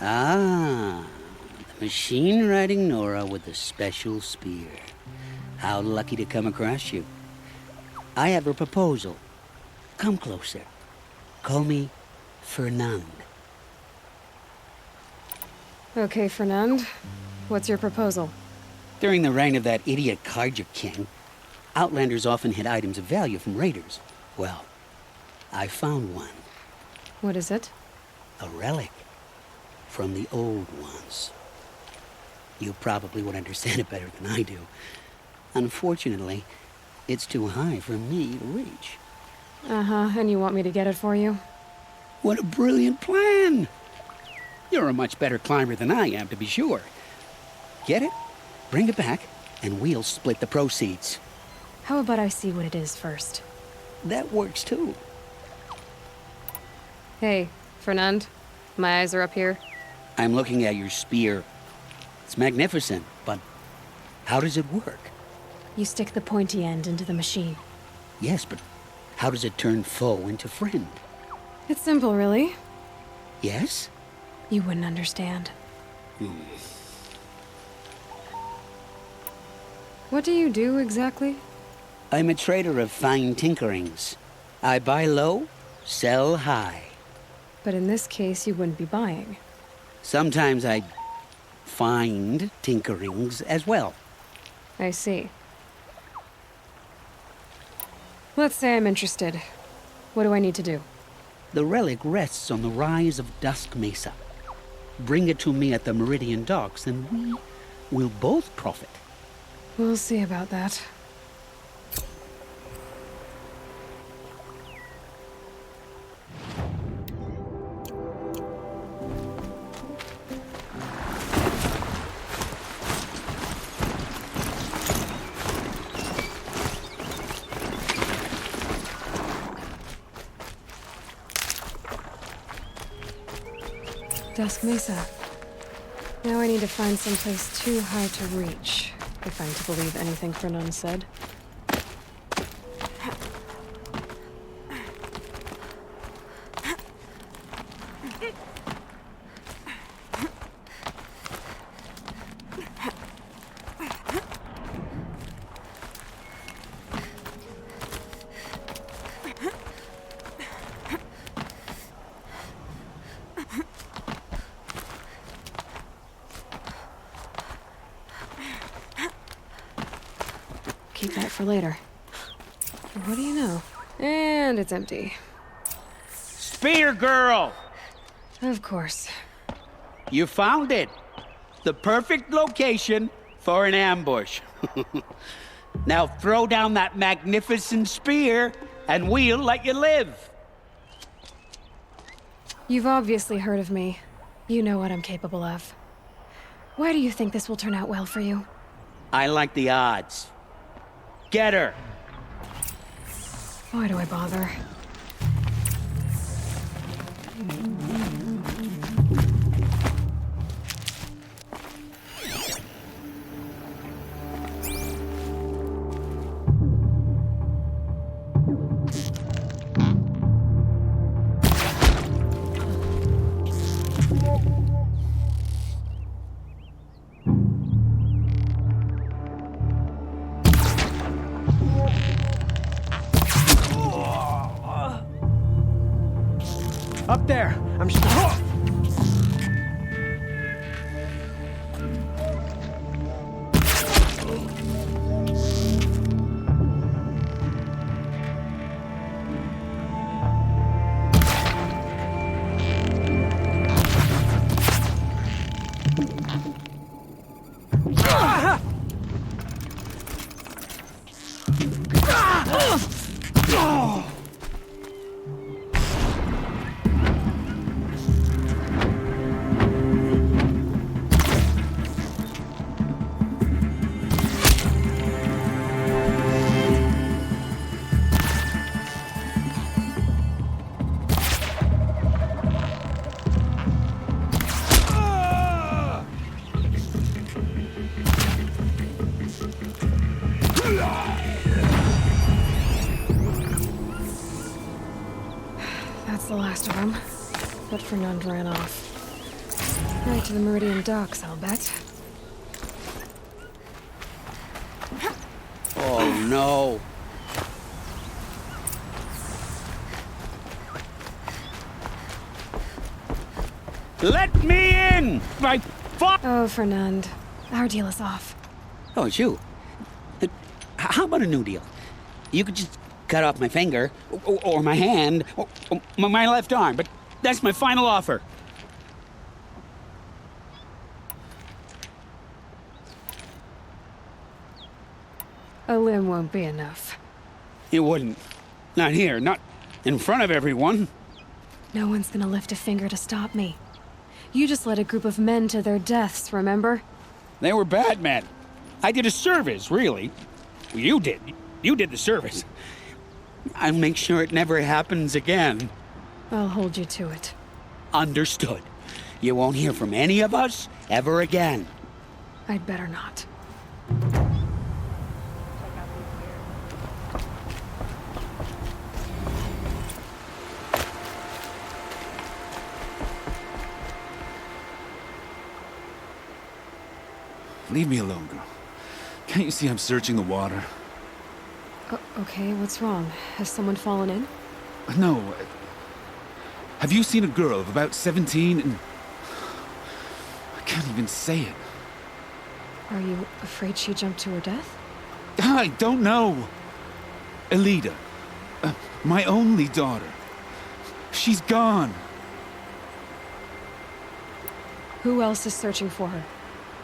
Ah, the machine-riding Nora with the special spear. How lucky to come across you. I have a proposal. Come closer. Call me Fernand. Okay, Fernand. What's your proposal? During the reign of that idiot Carja King, Outlanders often hid items of value from raiders. Well, I found one. What is it? A relic from the old ones. You probably would understand it better than I do. Unfortunately, it's too high for me to reach. Uh-huh, and you want me to get it for you? What a brilliant plan! You're a much better climber than I am, to be sure. Get it, bring it back, and we'll split the proceeds. How about I see what it is first? That works too. Hey, Fernand. My eyes are up here. I'm looking at your spear. It's magnificent, but how does it work? You stick the pointy end into the machine. Yes, but how does it turn foe into friend? It's simple, really. Yes? You wouldn't understand. What do you do, exactly? I'm a trader of fine tinkerings. I buy low, sell high. But in this case, you wouldn't be buying. Sometimes I find tinkerings as well. I see. Let's say I'm interested. What do I need to do? The relic rests on the rise of Dusk Mesa. Bring it to me at the Meridian Docks, and we will both profit. We'll see about that. Dusk Mesa. Now I need to find someplace too high to reach, if I'm to believe anything Fernand said. Keep that for later. What do you know? And it's empty. Spear girl! Of course. You found it. The perfect location for an ambush. Now throw down that magnificent spear, and we'll let you live. You've obviously heard of me. You know what I'm capable of. Why do you think this will turn out well for you? I like the odds. Get her! Why do I bother? Up there! I'm sure. That's the last of them. But Fernand ran off. Right to the Meridian docks, I'll bet. Oh no. Let me in! My fuck! Oh, Fernand. Our deal is off. Oh, it's you. How about a new deal? You could just cut off my finger, or my hand, or my left arm, but that's my final offer. A limb won't be enough. It wouldn't. Not here, not in front of everyone. No one's gonna lift a finger to stop me. You just led a group of men to their deaths, remember? They were bad men. I did a service, really. You did. You did the service. I'll make sure it never happens again. I'll hold you to it. Understood. You won't hear from any of us ever again. I'd better not. Leave me alone, girl. Can't you see I'm searching the water? Okay, what's wrong? Has someone fallen in? No. Have you seen a girl of about 17 and... I can't even say it. Are you afraid she jumped to her death? I don't know. Elida. My only daughter. She's gone. Who else is searching for her?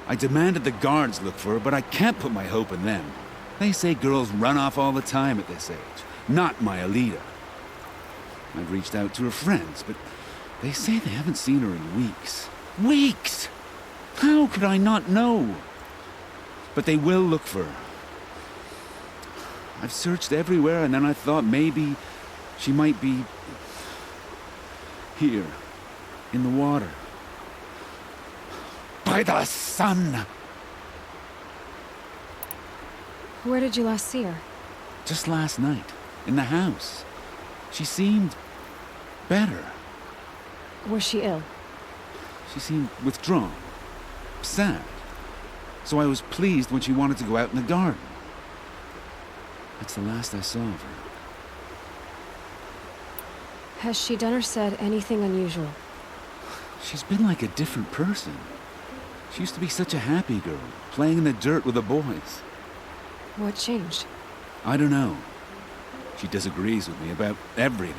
I demanded the guards look for her, but I can't put my hope in them. They say girls run off all the time at this age. Not my Elida. I've reached out to her friends, but they say they haven't seen her in weeks. Weeks! How could I not know? But they will look for her. I've searched everywhere, and then I thought maybe she might be... here, in the water. By the sun! Where did you last see her? Just last night, in the house. She seemed... better. Was she ill? She seemed withdrawn. Sad. So I was pleased when she wanted to go out in the garden. That's the last I saw of her. Has she done or said anything unusual? She's been like a different person. She used to be such a happy girl, playing in the dirt with the boys. What changed? I don't know. She disagrees with me about everything.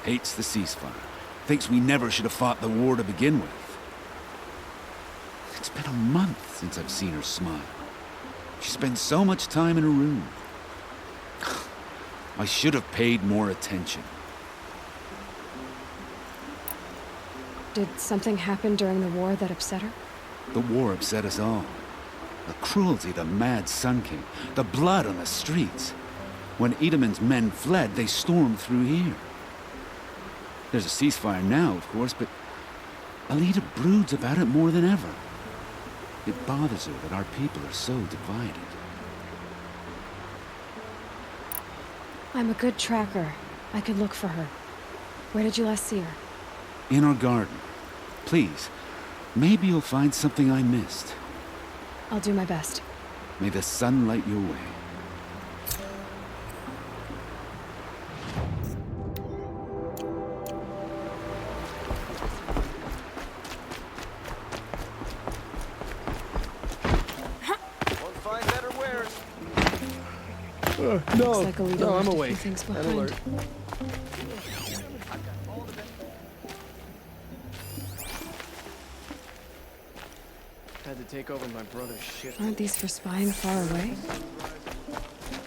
Hates the ceasefire. Thinks we never should have fought the war to begin with. It's been a month since I've seen her smile. She spends so much time in her room. I should have paid more attention. Did something happen during the war that upset her? The war upset us all. The cruelty of the mad Sun King. The blood on the streets. When Edamon's men fled, they stormed through here. There's a ceasefire now, of course, but Elida broods about it more than ever. It bothers her that our people are so divided. I'm a good tracker. I could look for her. Where did you last see her? In our garden. Please, maybe you'll find something I missed. I'll do my best. May the sun light your way. Looks like Alita no, I'm left a few awake. things Red behind. alert. Had to take over my brother's ship. Aren't these for spying far away?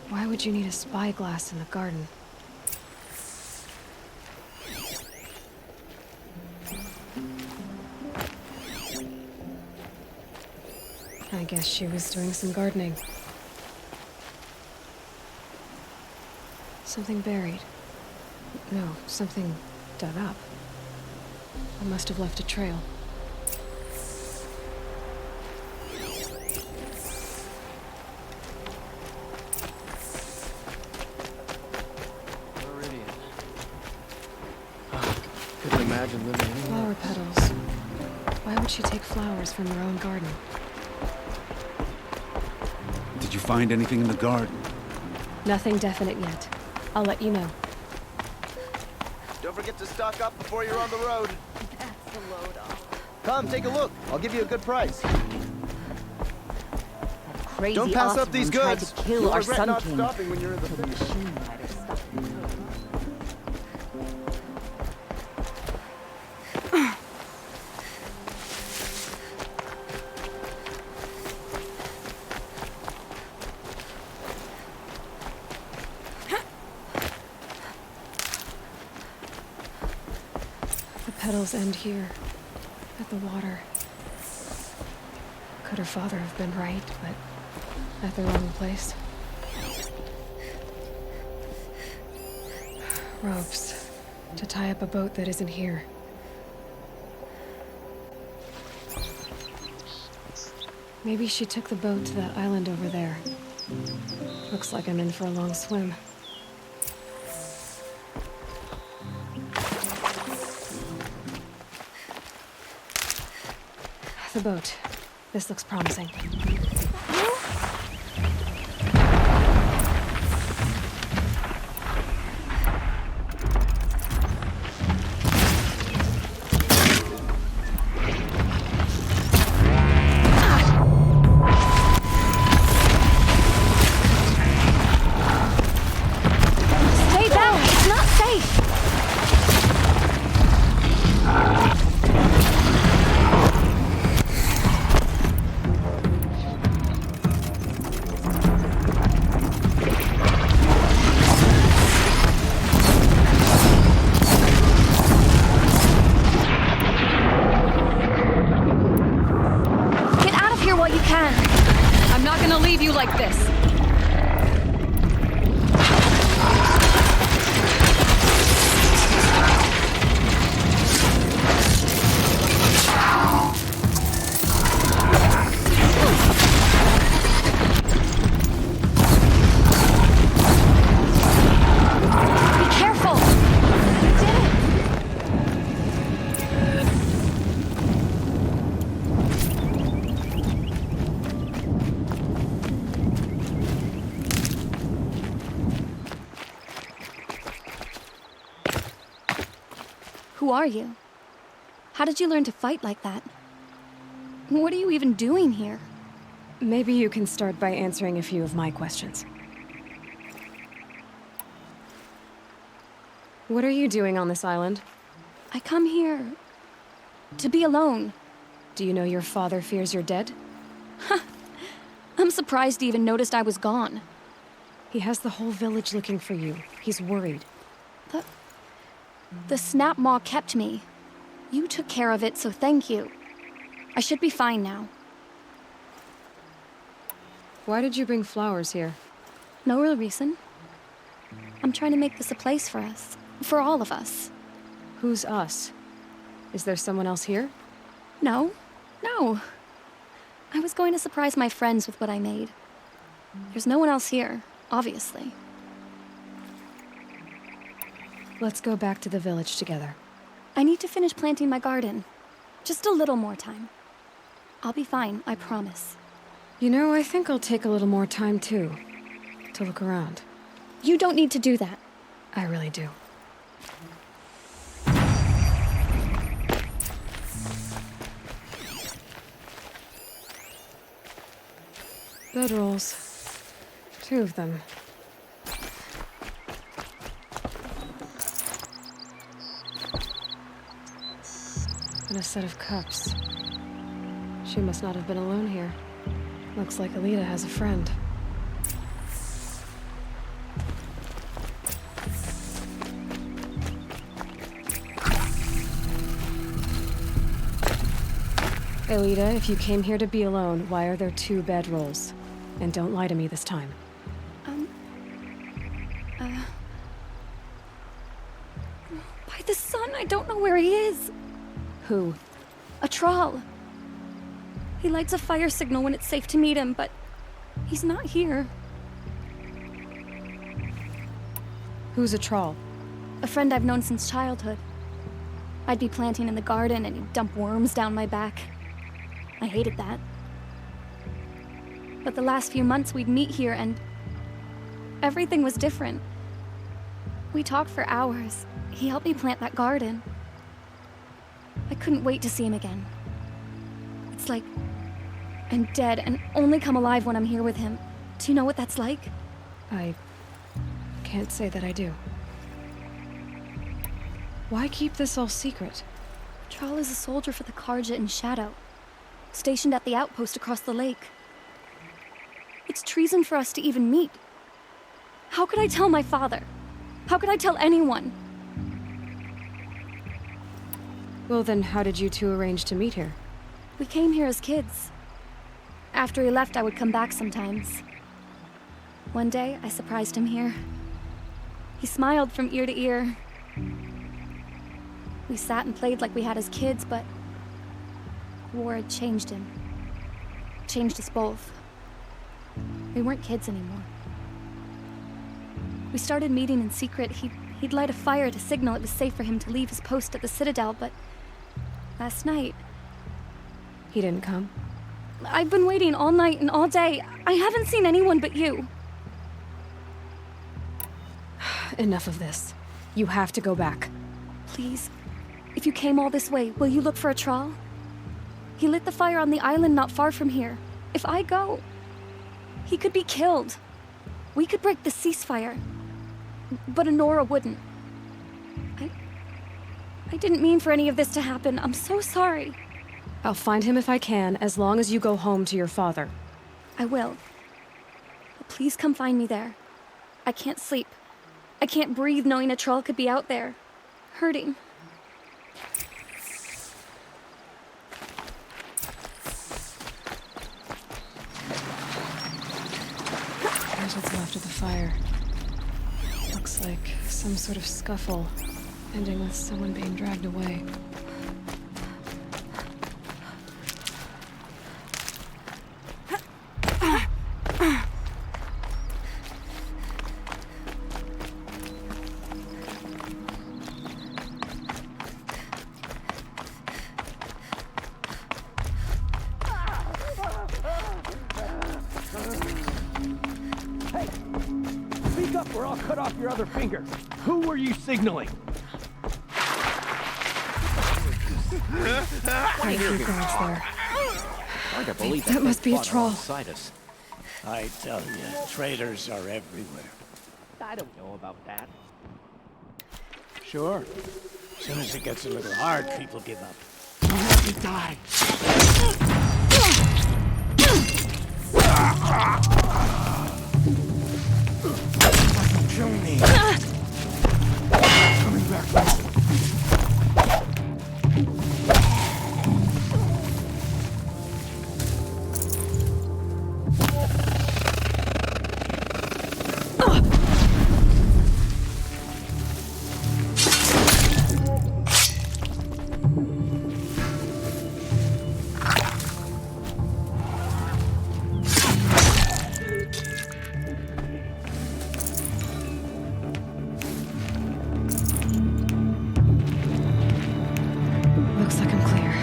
Why would you need a spyglass in the garden? I guess she was doing some gardening. Something buried. No, something dug up. I must have left a trail. Meridian. Couldn't imagine living anywhere. Flower petals. Why would she take flowers from her own garden? Did you find anything in the garden? Nothing definite yet. I'll let you know. Don't forget to stock up before you're on the road. That's the load off. Come, take a look. I'll give you a good price. Crazy Don't pass up Osborne these tried goods. to kill You'll our regret Sun not King. stopping when you're in the The machine rider stuff. The petals end here, at the water. Could her father have been right, but at the wrong place? Ropes to tie up a boat that isn't here. Maybe she took the boat to that island over there. Looks like I'm in for a long swim. The boat. This looks promising. Stay back! It's not safe! Get out of here while you can! I'm not gonna leave you like this! Be careful! You did it! Who are you? How did you learn to fight like that? What are you even doing here? Maybe you can start by answering a few of my questions. What are you doing on this island? I come here to be alone. Do you know your father fears you're dead? I'm surprised he even noticed I was gone. He has the whole village looking for you. He's worried. The snap maw kept me. You took care of it, so thank you. I should be fine now. Why did you bring flowers here? No real reason. I'm trying to make this a place for us. For all of us. Who's us? Is there someone else here? No. I was going to surprise my friends with what I made. There's no one else here, obviously. Let's go back to the village together. I need to finish planting my garden. Just a little more time. I'll be fine, I promise. You know, I think I'll take a little more time too. To look around. You don't need to do that. I really do. Bedrolls. 2 of them. And a set of cups. She must not have been alone here. Looks like Alita has a friend. Alita, if you came here to be alone, why are there 2 bedrolls? And don't lie to me this time. By the sun, I don't know where he is. Who? A troll. He lights a fire signal when it's safe to meet him, but he's not here. Who's a troll? A friend I've known since childhood. I'd be planting in the garden and he'd dump worms down my back. I hated that. But the last few months we'd meet here and everything was different. We talked for hours. He helped me plant that garden. I couldn't wait to see him again. It's like I'm dead and only come alive when I'm here with him. Do you know what that's like? I can't say that I do. Why keep this all secret? Charl is a soldier for the Karja in Shadow, stationed at the outpost across the lake. It's treason for us to even meet. How could I tell my father? How could I tell anyone? Well then, how did you two arrange to meet here? We came here as kids. After he left, I would come back sometimes. One day, I surprised him here. He smiled from ear to ear. We sat and played like we had as kids, but war had changed him. Changed us both. We weren't kids anymore. We started meeting in secret. He'd light a fire to signal it was safe for him to leave his post at the Citadel, but last night... He didn't come? I've been waiting all night and all day. I haven't seen anyone but you. Enough of this. You have to go back. Please, if you came all this way, will you look for a trawl? He lit the fire on the island not far from here. If I go, he could be killed. We could break the ceasefire, but Honora wouldn't. I didn't mean for any of this to happen. I'm so sorry. I'll find him if I can, as long as you go home to your father. I will. But please come find me there. I can't sleep. I can't breathe knowing a troll could be out there, hurting. Here's what's left of the fire. Looks like some sort of scuffle, ending with someone being dragged away. Speak up or I'll cut off your other finger. Who were you signaling? Quite a few guards there. Hard to believe That must be a troll. us. I tell you, traitors are everywhere. I don't know about that. Sure. As soon as it gets a little hard, people give up. Don't let me die. Fucking kill me. Coming back. Looks like I'm clear.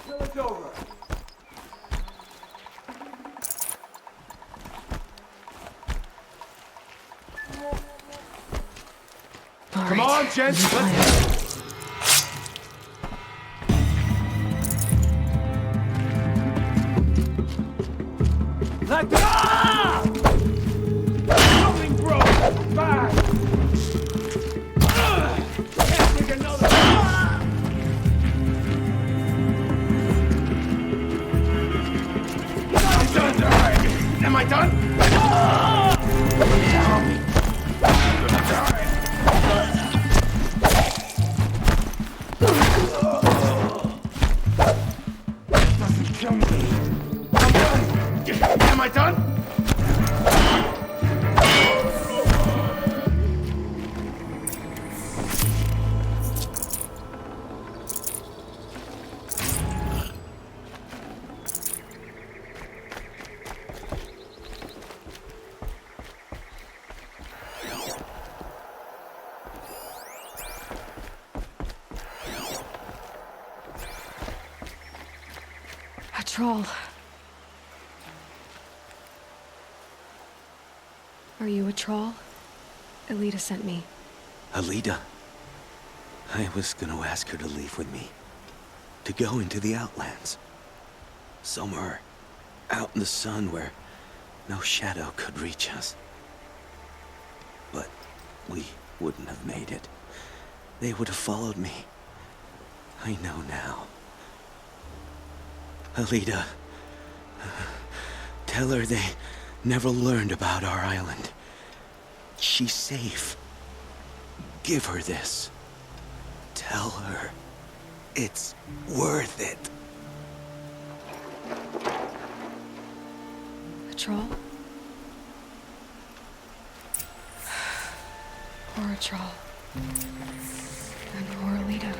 Till it's over. Come on, gents, let's... Let go! Something broke! Back! Can't take another... I'm done! Am I done? Help me! I'm gonna die! Doesn't kill me. I'm done. Am I done? troll. Are you a troll? Elita sent me. Alita. I was gonna ask her to leave with me. To go into the Outlands. Somewhere out in the sun where no shadow could reach us. But we wouldn't have made it. They would have followed me. I know now. Alita, tell her they never learned about our island. She's safe. Give her this. Tell her it's worth it. A troll? Poor troll. And poor Alita.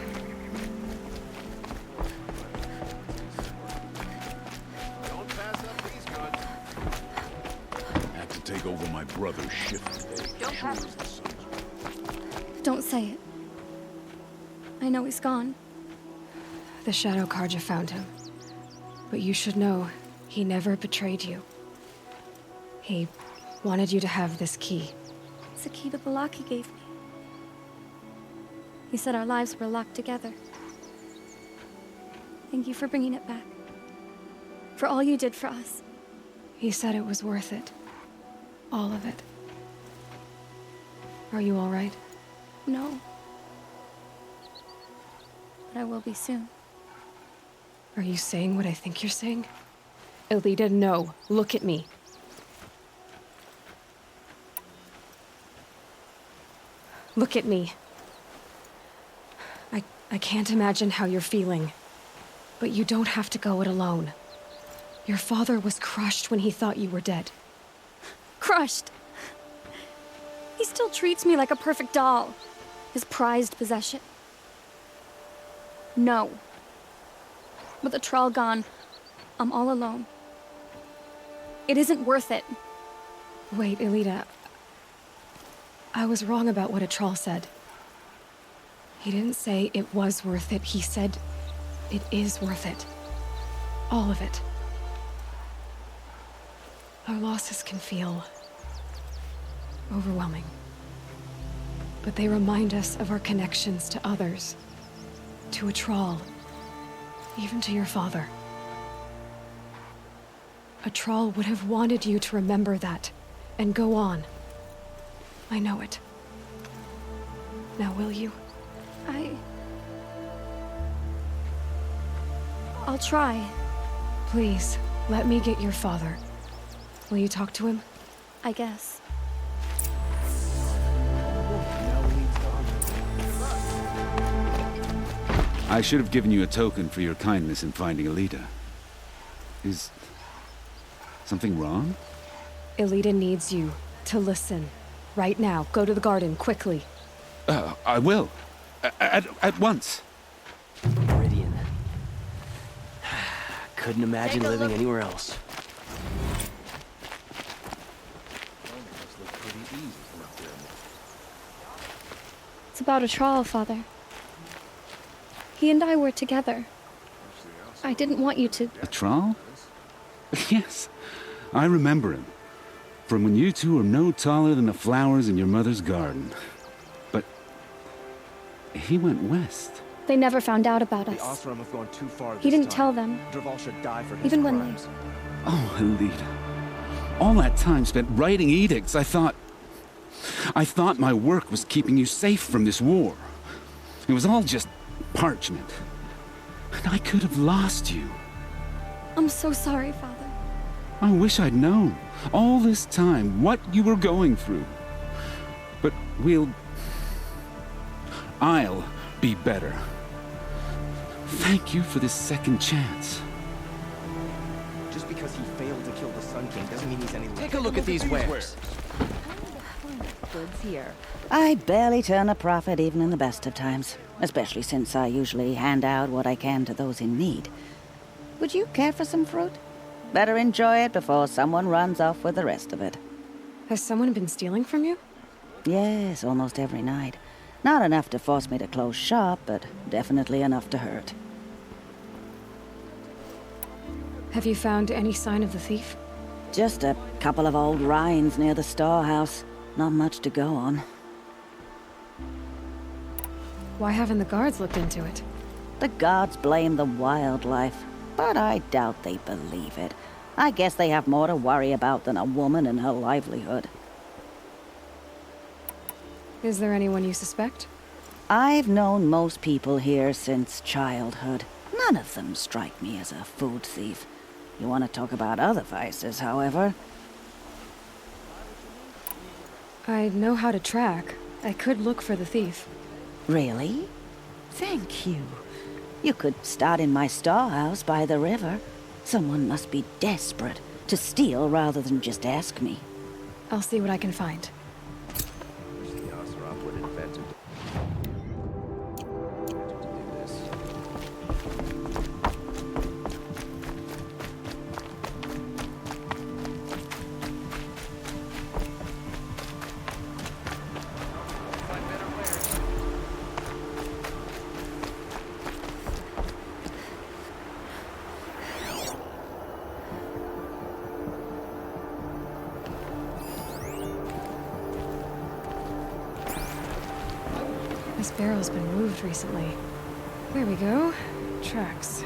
Don't pass up these goods. Had to take over my brother's shift today. Don't say it. I know he's gone. The Shadow Carja found him. But you should know, he never betrayed you. He wanted you to have this key. It's a key to the lock he gave me. He said our lives were locked together. Thank you for bringing it back. For all you did for us. He said it was worth it. All of it. Are you all right? No. But I will be soon. Are you saying what I think you're saying? Elita, no. Look at me. Look at me. I can't imagine how you're feeling. But you don't have to go it alone. Your father was crushed when he thought you were dead. Crushed. He still treats me like a perfect doll. His prized possession. No. With the Troll gone, I'm all alone. It isn't worth it. Wait, Elita. I was wrong about what a troll said. He didn't say it was worth it. He said it is worth it. All of it. Our losses can feel overwhelming. But they remind us of our connections to others. To a troll. Even to your father. A troll would have wanted you to remember that and go on. I know it. Now will you? I'll try. Please, let me get your father. Will you talk to him? I guess. I should have given you a token for your kindness in finding Alita. Is something wrong? Elita needs you to listen. Right now. Go to the garden, quickly. I will. At once. Meridian. Couldn't imagine living anywhere else. It's about a Troll, Father. He and I were together. I didn't want you to... A troll? Yes, I remember him. From when you two were no taller than the flowers in your mother's garden. But he went west. They never found out about The us. Osram have gone too far this He didn't time. tell them. Derval should die for his Even when crimes. Oh, Alita. All that time spent writing edicts, I thought my work was keeping you safe from this war. It was all just parchment. And I could have lost you. I'm so sorry, Father. I wish I'd known, all this time, what you were going through. But I'll be better. Thank you for this second chance. Just because he failed to kill the Sun King doesn't mean he's any less. Take a look at these wares. Goods here. I barely turn a profit even in the best of times, especially since I usually hand out what I can to those in need. Would you care for some fruit? Better enjoy it before someone runs off with the rest of it. Has someone been stealing from you? Yes, almost every night. Not enough to force me to close shop, but definitely enough to hurt. Have you found any sign of the thief? Just a couple of old Ryans near the storehouse. Not much to go on. Why haven't the guards looked into it? The guards blame the wildlife, but I doubt they believe it. I guess they have more to worry about than a woman and her livelihood. Is there anyone you suspect? I've known most people here since childhood. None of them strike me as a food thief. You want to talk about other vices, however? I know how to track. I could look for the thief. Really? Thank you. You could start in my storehouse by the river. Someone must be desperate to steal rather than just ask me. I'll see what I can find. Wish the Oseroth would invent to do this. This barrel's been moved recently. There we go. Tracks.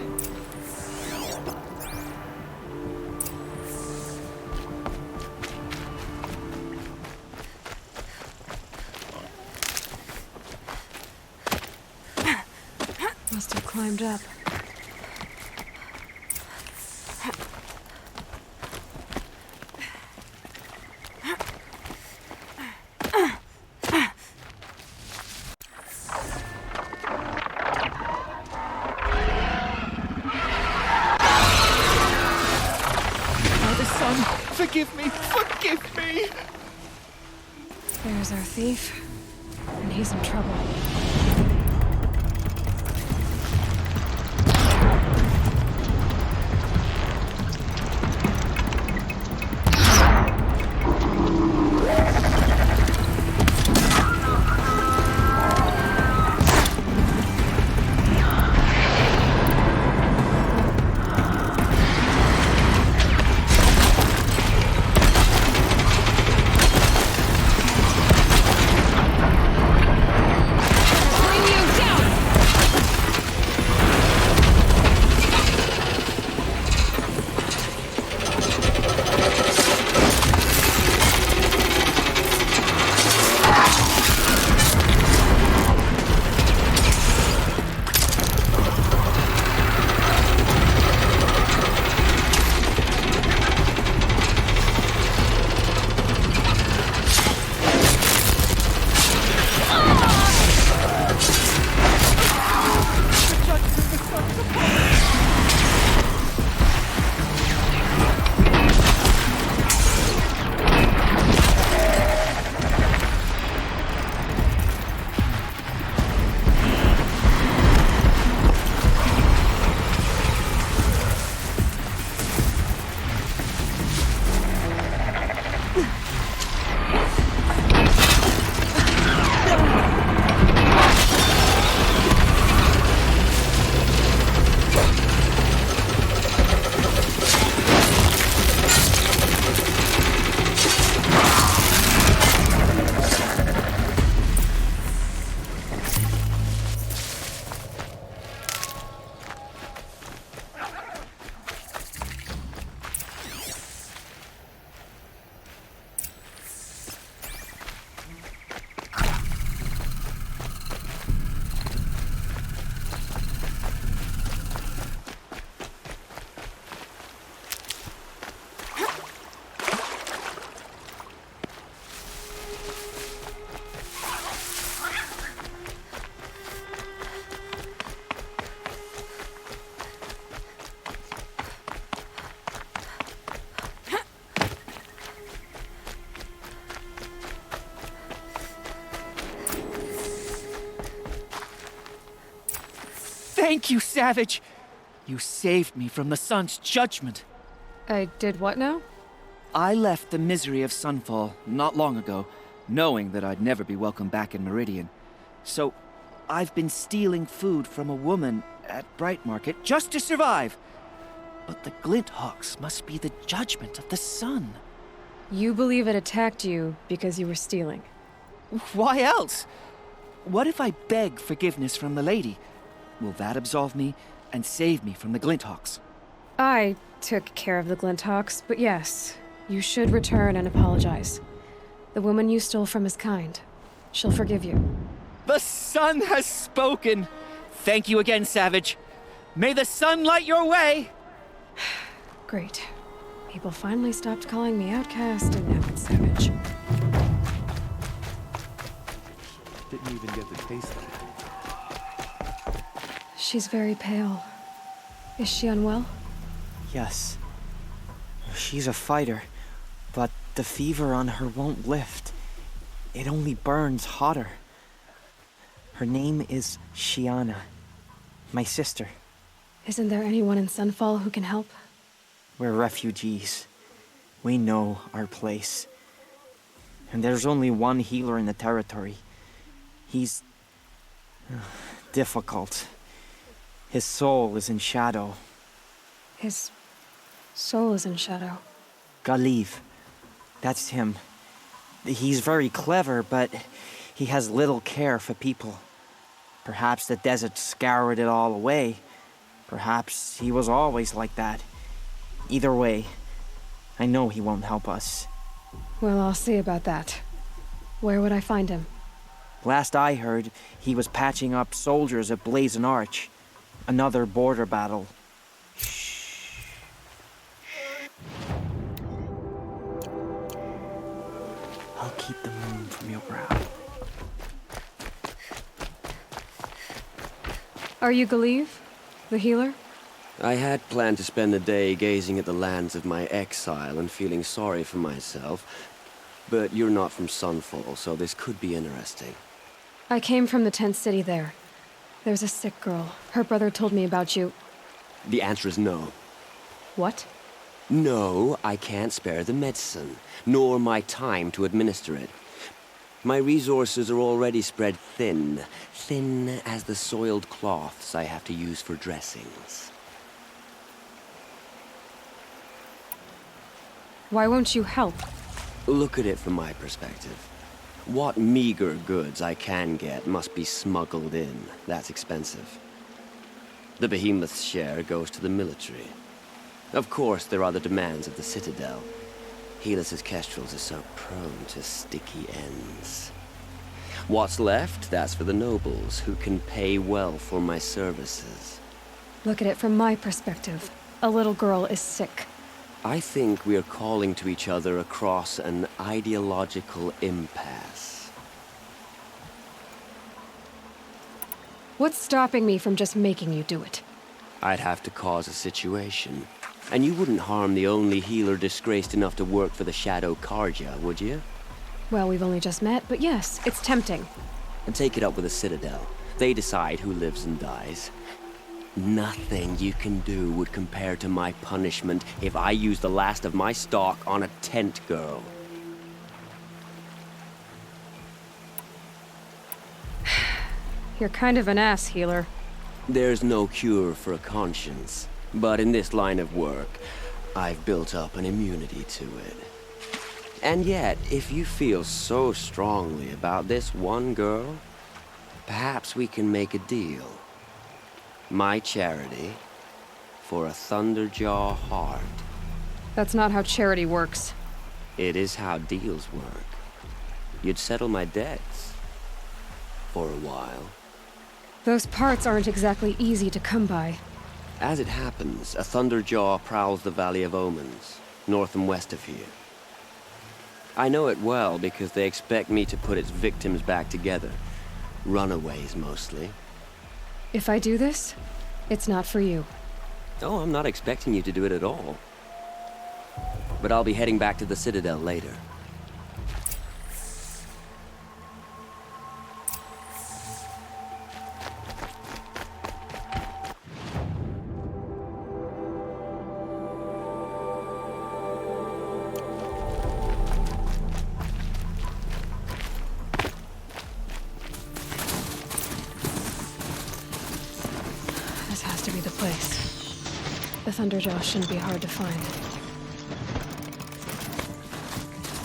Must have climbed up. Forgive me! Forgive me! There's our thief. And he's in trouble. Thank you, Savage! You saved me from the sun's judgment. I did what now? I left the misery of Sunfall not long ago, knowing that I'd never be welcome back in Meridian. So, I've been stealing food from a woman at Bright Market just to survive. But the Glinthawks must be the judgment of the sun. You believe it attacked you because you were stealing. Why else? What if I beg forgiveness from the lady? Will that absolve me and save me from the Glinthawks? I took care of the Glinthawks, but yes, you should return and apologize. The woman you stole from is kind. She'll forgive you. The sun has spoken! Thank you again, Savage. May the sun light your way! Great. People finally stopped calling me outcast, and now it's Savage. Didn't even get the taste of it. She's very pale. Is she unwell? Yes. She's a fighter, but the fever on her won't lift. It only burns hotter. Her name is Shiana, my sister. Isn't there anyone in Sunfall who can help? We're refugees. We know our place. And there's only one healer in the territory. He's difficult. His soul is in shadow. His soul is in shadow. Galiv. That's him. He's very clever, but he has little care for people. Perhaps the desert scoured it all away. Perhaps he was always like that. Either way, I know he won't help us. Well, I'll see about that. Where would I find him? Last I heard, he was patching up soldiers at Blazon Arch. Another border battle. I'll keep the moon from your brow. Are you Galiv? The healer? I had planned to spend the day gazing at the lands of my exile and feeling sorry for myself, but you're not from Sunfall, so this could be interesting. I came from the tent city there. There's a sick girl. Her brother told me about you. The answer is no. What? No, I can't spare the medicine, nor my time to administer it. My resources are already spread thin as the soiled cloths I have to use for dressings. Why won't you help? Look at it from my perspective. What meager goods I can get must be smuggled in. That's expensive. The behemoth's share goes to the military. Of course, there are the demands of the Citadel. Helis's kestrels are so prone to sticky ends. What's left, that's for the nobles, who can pay well for my services. Look at it from my perspective. A little girl is sick. I think we are calling to each other across an ideological impasse. What's stopping me from just making you do it? I'd have to cause a situation. And you wouldn't harm the only healer disgraced enough to work for the Shadow Karja, would you? Well, we've only just met, but yes, it's tempting. And take it up with the Citadel. They decide who lives and dies. Nothing you can do would compare to my punishment if I use the last of my stock on a tent girl. You're kind of an ass, healer. There's no cure for a conscience. But in this line of work, I've built up an immunity to it. And yet, if you feel so strongly about this one girl, perhaps we can make a deal. My charity for a Thunderjaw heart. That's not how charity works. It is how deals work. You'd settle my debts. For a while. Those parts aren't exactly easy to come by. As it happens, a Thunderjaw prowls the Valley of Omens, north and west of here. I know it well because they expect me to put its victims back together. Runaways, mostly. If I do this, it's not for you. Oh, I'm not expecting you to do it at all. But I'll be heading back to the Citadel later. Thunderjaw shouldn't be hard to find.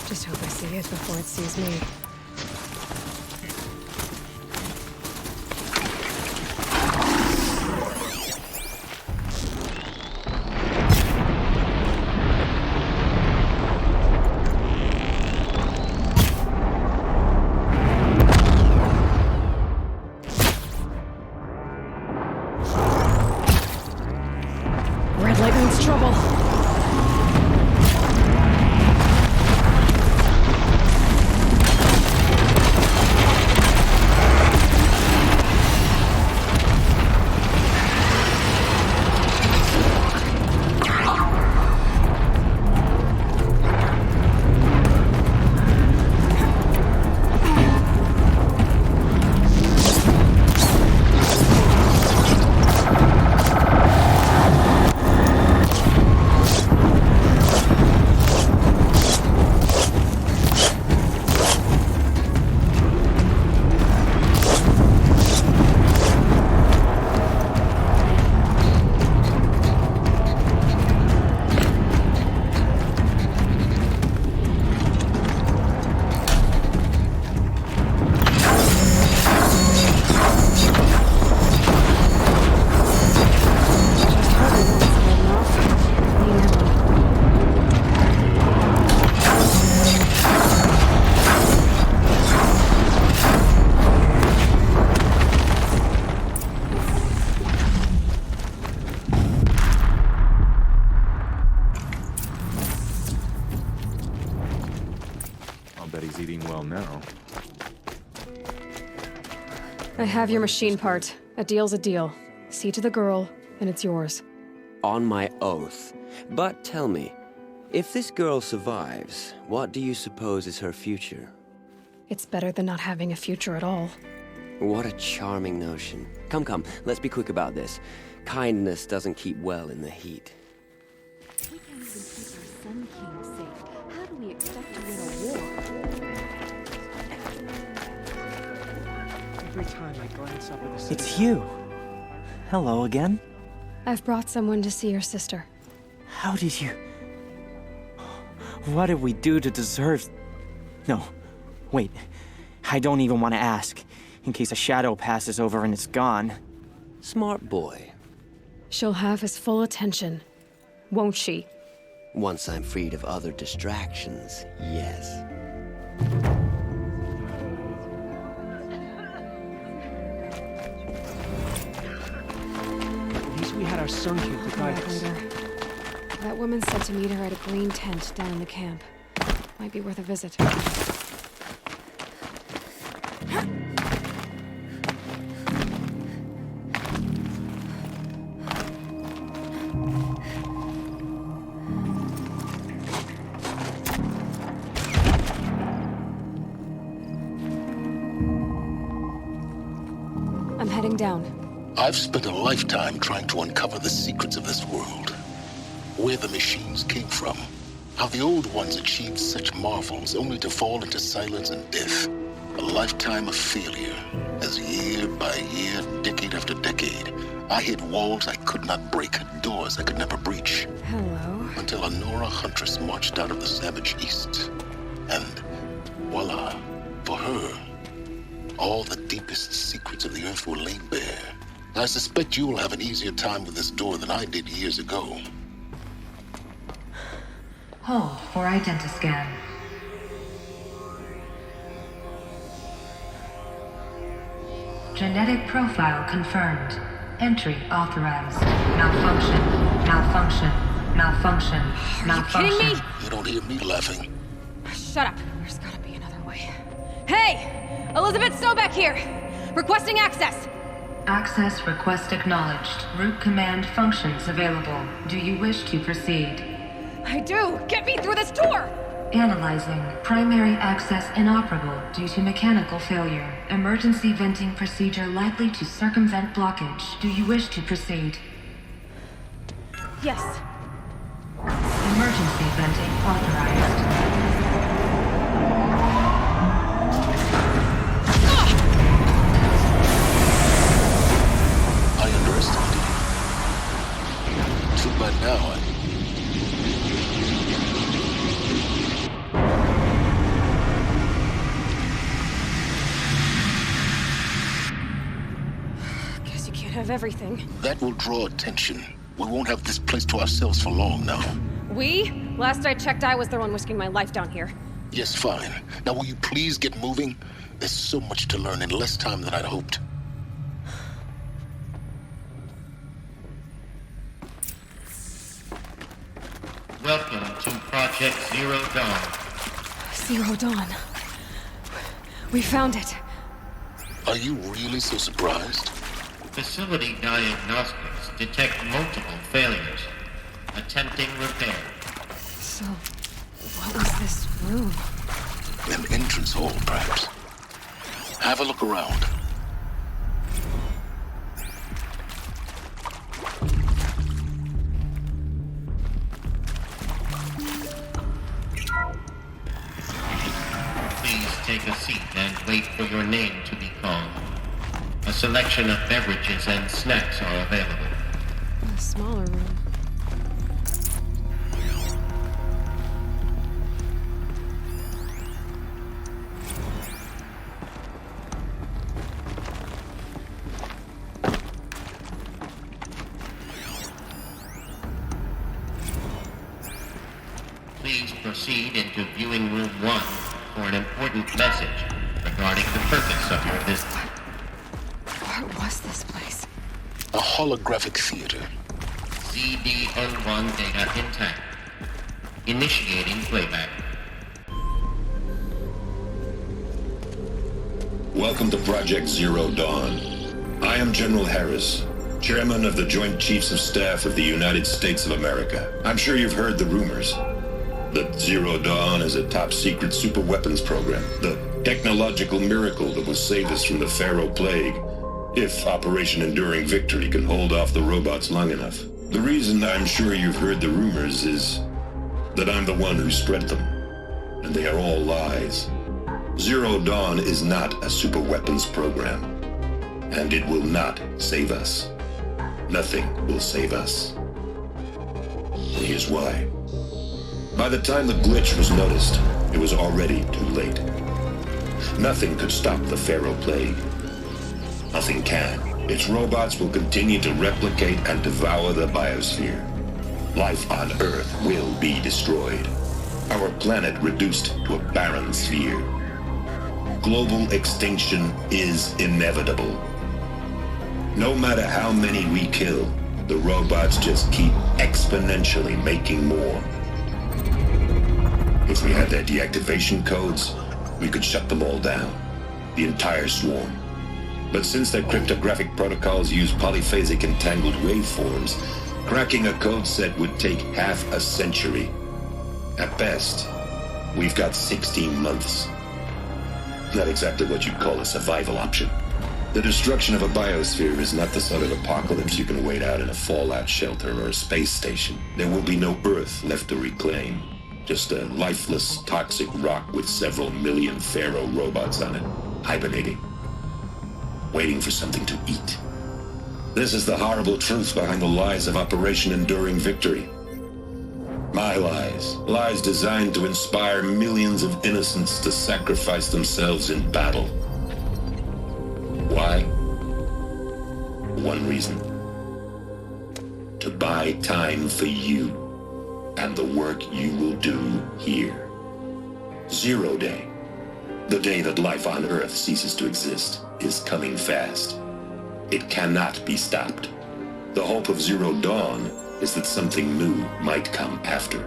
Just hope I see it before it sees me. Red light means trouble. I have your machine part. A deal's a deal. See to the girl, and it's yours. On my oath. But tell me, if this girl survives, what do you suppose is her future? It's better than not having a future at all. What a charming notion. Come, let's be quick about this. Kindness doesn't keep well in the heat. We can't even keep our Sun King safe. How do we expect to win a war? Every time I glance up at the city... It's you. Hello again. I've brought someone to see your sister. How did you... What did we do to deserve... No, wait. I don't even want to ask, in case a shadow passes over and it's gone. Smart boy. She'll have his full attention, won't she? Once I'm freed of other distractions, yes. At least we had our Sun King to guide us. That woman said to meet her at a green tent down in the camp. Might be worth a visit. I'm heading down. I've spent a lifetime trying to uncover the secrets of this world. Where the machines came from. How the old ones achieved such marvels only to fall into silence and death. A lifetime of failure. As year by year, decade after decade, I hit walls I could not break, doors I could never breach. Hello. Until a Nora huntress marched out of the savage east. And voila, for her, all the deepest secrets of the earth were laid bare. I suspect you will have an easier time with this door than I did years ago. Hold for identiscan. Genetic profile confirmed. Entry authorized. Malfunction. Malfunction. Malfunction. Malfunction. Are you kidding me? You don't hear me laughing. Shut up. There's gotta be another way. Hey! Elizabeth Sobeck here! Requesting access! Access request acknowledged. Root command functions available. Do you wish to proceed? I do! Get me through this door! Analyzing. Primary access inoperable due to mechanical failure. Emergency venting procedure likely to circumvent blockage. Do you wish to proceed? Yes. Emergency venting authorized. I underestimated you. Too bad now. Guess you can't have everything. That will draw attention. We won't have this place to ourselves for long now. We? Last I checked, I was the one risking my life down here. Yes, fine. Now will you please get moving? There's so much to learn in less time than I'd hoped. Welcome to Project Zero Dawn. Zero Dawn. We found it. Are you really so surprised? Facility diagnostics detect multiple failures. Attempting repair. So, what was this room? An entrance hall, perhaps. Have a look around. Please take a seat and wait for your name to be called. A selection of beverages and snacks are available. A smaller room. Please proceed into viewing room 1 for an important message regarding the purpose of your visit. What was this place? A holographic theater. ZD-01 data intact. Initiating playback. Welcome to Project Zero Dawn. I am General Harris, Chairman of the Joint Chiefs of Staff of the United States of America. I'm sure you've heard the rumors that Zero Dawn is a top-secret super-weapons program, the technological miracle that will save us from the Pharaoh Plague, if Operation Enduring Victory can hold off the robots long enough. The reason I'm sure you've heard the rumors is that I'm the one who spread them, and they are all lies. Zero Dawn is not a super-weapons program, and it will not save us. Nothing will save us. And here's why. By the time the glitch was noticed, it was already too late. Nothing could stop the Pharaoh Plague. Nothing can. Its robots will continue to replicate and devour the biosphere. Life on Earth will be destroyed. Our planet reduced to a barren sphere. Global extinction is inevitable. No matter how many we kill, the robots just keep exponentially making more. If we had their deactivation codes, we could shut them all down. The entire swarm. But since their cryptographic protocols use polyphasic entangled waveforms, cracking a code set would take half a century. At best, we've got 16 months. Not exactly what you'd call a survival option. The destruction of a biosphere is not the sort of apocalypse you can wait out in a fallout shelter or a space station. There will be no Earth left to reclaim. Just a lifeless, toxic rock with several million Pharaoh robots on it, hibernating, waiting for something to eat. This is the horrible truth behind the lies of Operation Enduring Victory. My lies. Lies designed to inspire millions of innocents to sacrifice themselves in battle. Why? One reason. To buy time for you and the work you will do here. Zero Day, the day that life on Earth ceases to exist, is coming fast. It cannot be stopped. The hope of Zero Dawn is that something new might come after.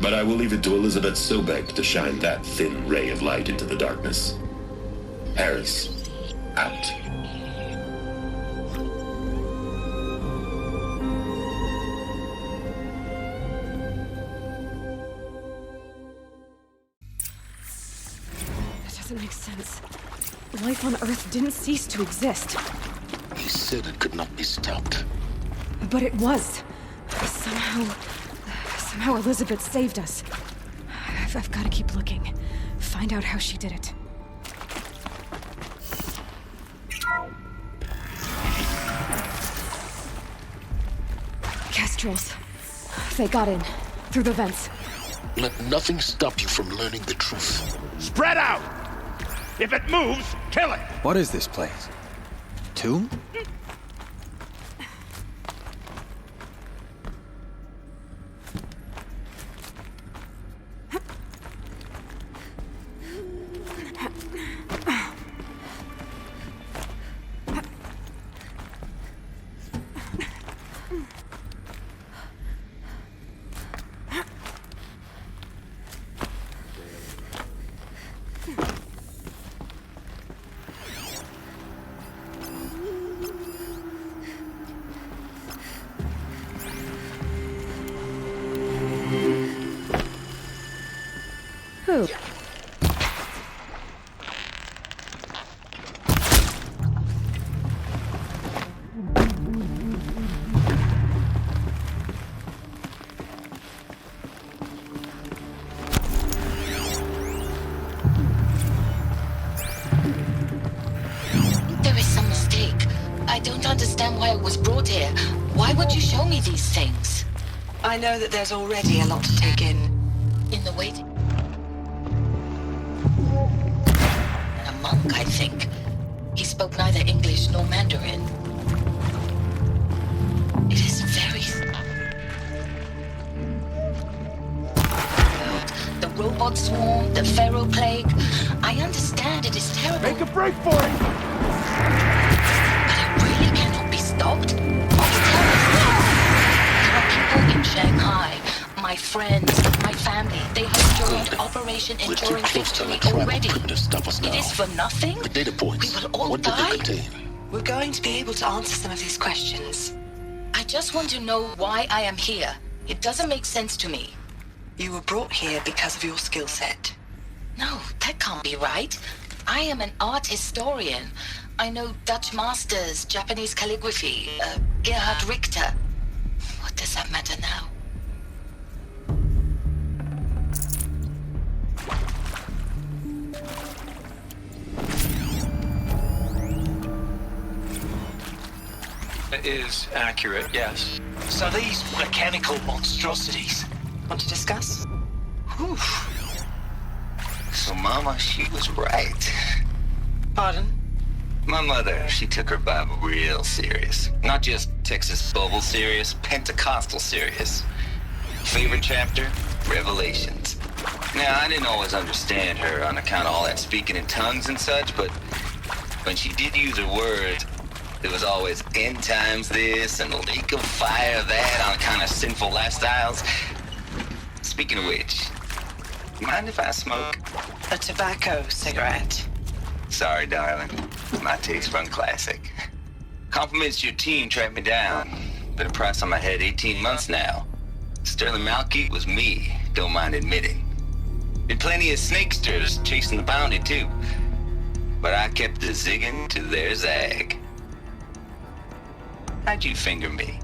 But I will leave it to Elizabeth Sobek to shine that thin ray of light into the darkness. Harris, out. That doesn't make sense. Life on Earth didn't cease to exist. He said it could not be stopped. But it was. Somehow Elizabeth saved us. I've got to keep looking. Find out how she did it. Patrols. They got in. Through the vents. Let nothing stop you from learning the truth. Spread out! If it moves, kill it! What is this place? Tomb? Who? There is some mistake. I don't understand why I was brought here. Why would you show me these things? I know that there's already a lot to take in. In the waiting. A monk, I think. He spoke neither English nor Mandarin. It is very... The robot swarm, the Pharaoh plague. I understand it is terrible. Make a break for it! But it really cannot be stopped. Only tell us this. There are people in Shanghai. My friends, my family, they have joined Operation Enduring Victory already. It is for nothing? The data points. We will all What did die? they contain? We're going to be able to answer some of these questions. I just want to know why I am here. It doesn't make sense to me. You were brought here because of your skill set. No, that can't be right. I am an art historian. I know Dutch masters, Japanese calligraphy, Gerhard Richter. What does that matter now? Is accurate, yes. So these mechanical monstrosities. Want to discuss? Whew. So Mama, she was right. Pardon? My mother, she took her Bible real serious. Not just Texas Bible serious, Pentecostal serious. Favorite chapter? Revelations. Now, I didn't always understand her on account of all that speaking in tongues and such, but when she did use her words, there was always end times this and lake of fire that on account of sinful lifestyles. Speaking of which, mind if I smoke? A tobacco cigarette. Sorry, darling. My taste run classic. Compliments to your team tracked me down. Been a price on my head 18 months now. Sterling Malky was me, don't mind admitting. Been plenty of snakesters chasing the bounty too. But I kept the zigging to their zag. How'd you finger me?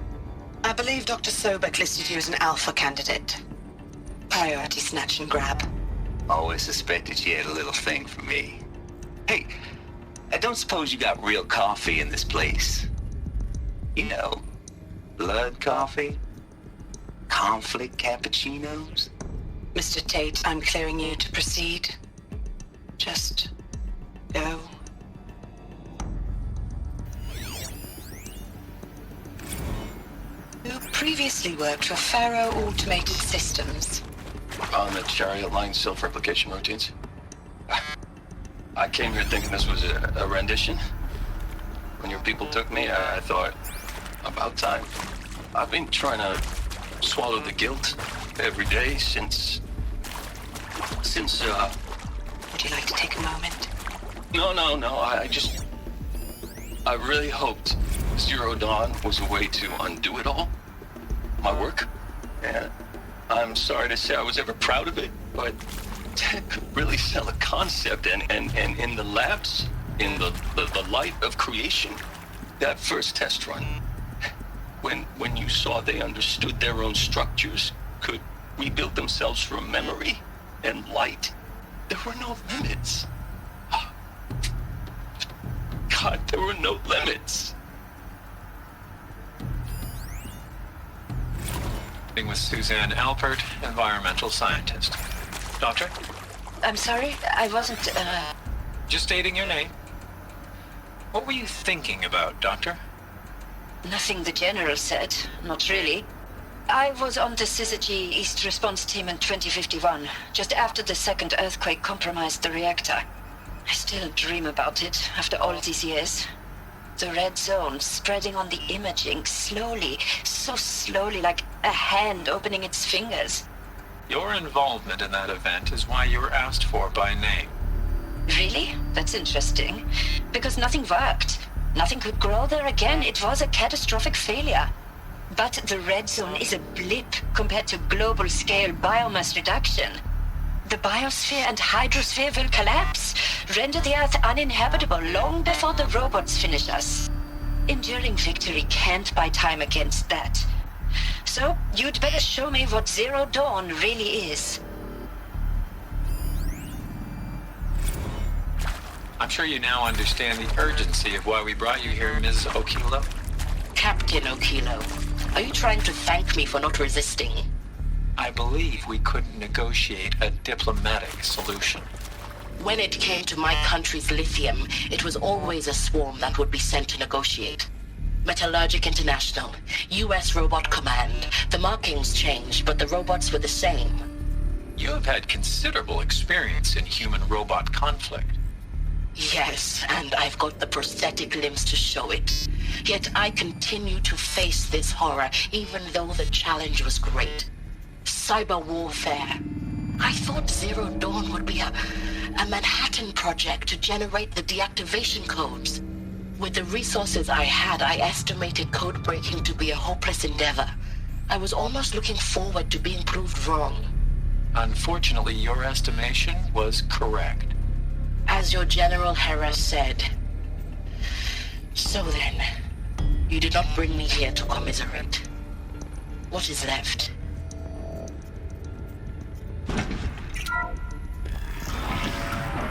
I believe Dr. Sobek listed you as an alpha candidate. Priority snatch and grab. Always suspected she had a little thing for me. Hey, I don't suppose you got real coffee in this place? You know, blood coffee? Conflict cappuccinos? Mr. Tate, I'm clearing you to proceed. Just go. You previously worked for Pharaoh Automated Systems. On the chariot line self-replication routines? I came here thinking this was a rendition. When your people took me, I thought, about time. I've been trying to swallow the guilt every day since... Would you like to take a moment? No, I really hoped Zero Dawn was a way to undo it all. My work. And I'm sorry to say I was ever proud of it, but to really sell a concept and in the labs, in the light of creation, that first test run, when you saw they understood their own structures, could rebuild themselves from memory and light, there were no limits. God, there were no limits. With Suzanne Alpert, environmental scientist. Doctor? I'm sorry, I wasn't, Just stating your name. What were you thinking about, Doctor? Nothing the General said. Not really. I was on the Syzygy East Response Team in 2051, just after the second earthquake compromised the reactor. I still dream about it, after all these years. The red zone spreading on the imaging, slowly, so slowly, like a hand opening its fingers. Your involvement in that event is why you were asked for by name. Really? That's interesting. Because nothing worked. Nothing could grow there again. It was a catastrophic failure. But the red zone is a blip compared to global-scale biomass reduction. The biosphere and hydrosphere will collapse, render the Earth uninhabitable long before the robots finish us. Enduring victory can't buy time against that. So, you'd better show me what Zero Dawn really is. I'm sure you now understand the urgency of why we brought you here, Ms. Okilo. Captain Okilo, are you trying to thank me for not resisting? I believe we couldn't negotiate a diplomatic solution. When it came to my country's lithium, it was always a swarm that would be sent to negotiate. Metallurgic International, US Robot Command. The markings changed, but the robots were the same. You have had considerable experience in human-robot conflict. Yes, and I've got the prosthetic limbs to show it. Yet I continue to face this horror, even though the challenge was great. Cyber warfare. I thought Zero Dawn would be a Manhattan project to generate the deactivation codes. With the resources I had, I estimated code breaking to be a hopeless endeavor. I was almost looking forward to being proved wrong. Unfortunately, your estimation was correct. As your General Hera said. So then, you did not bring me here to commiserate. What is left?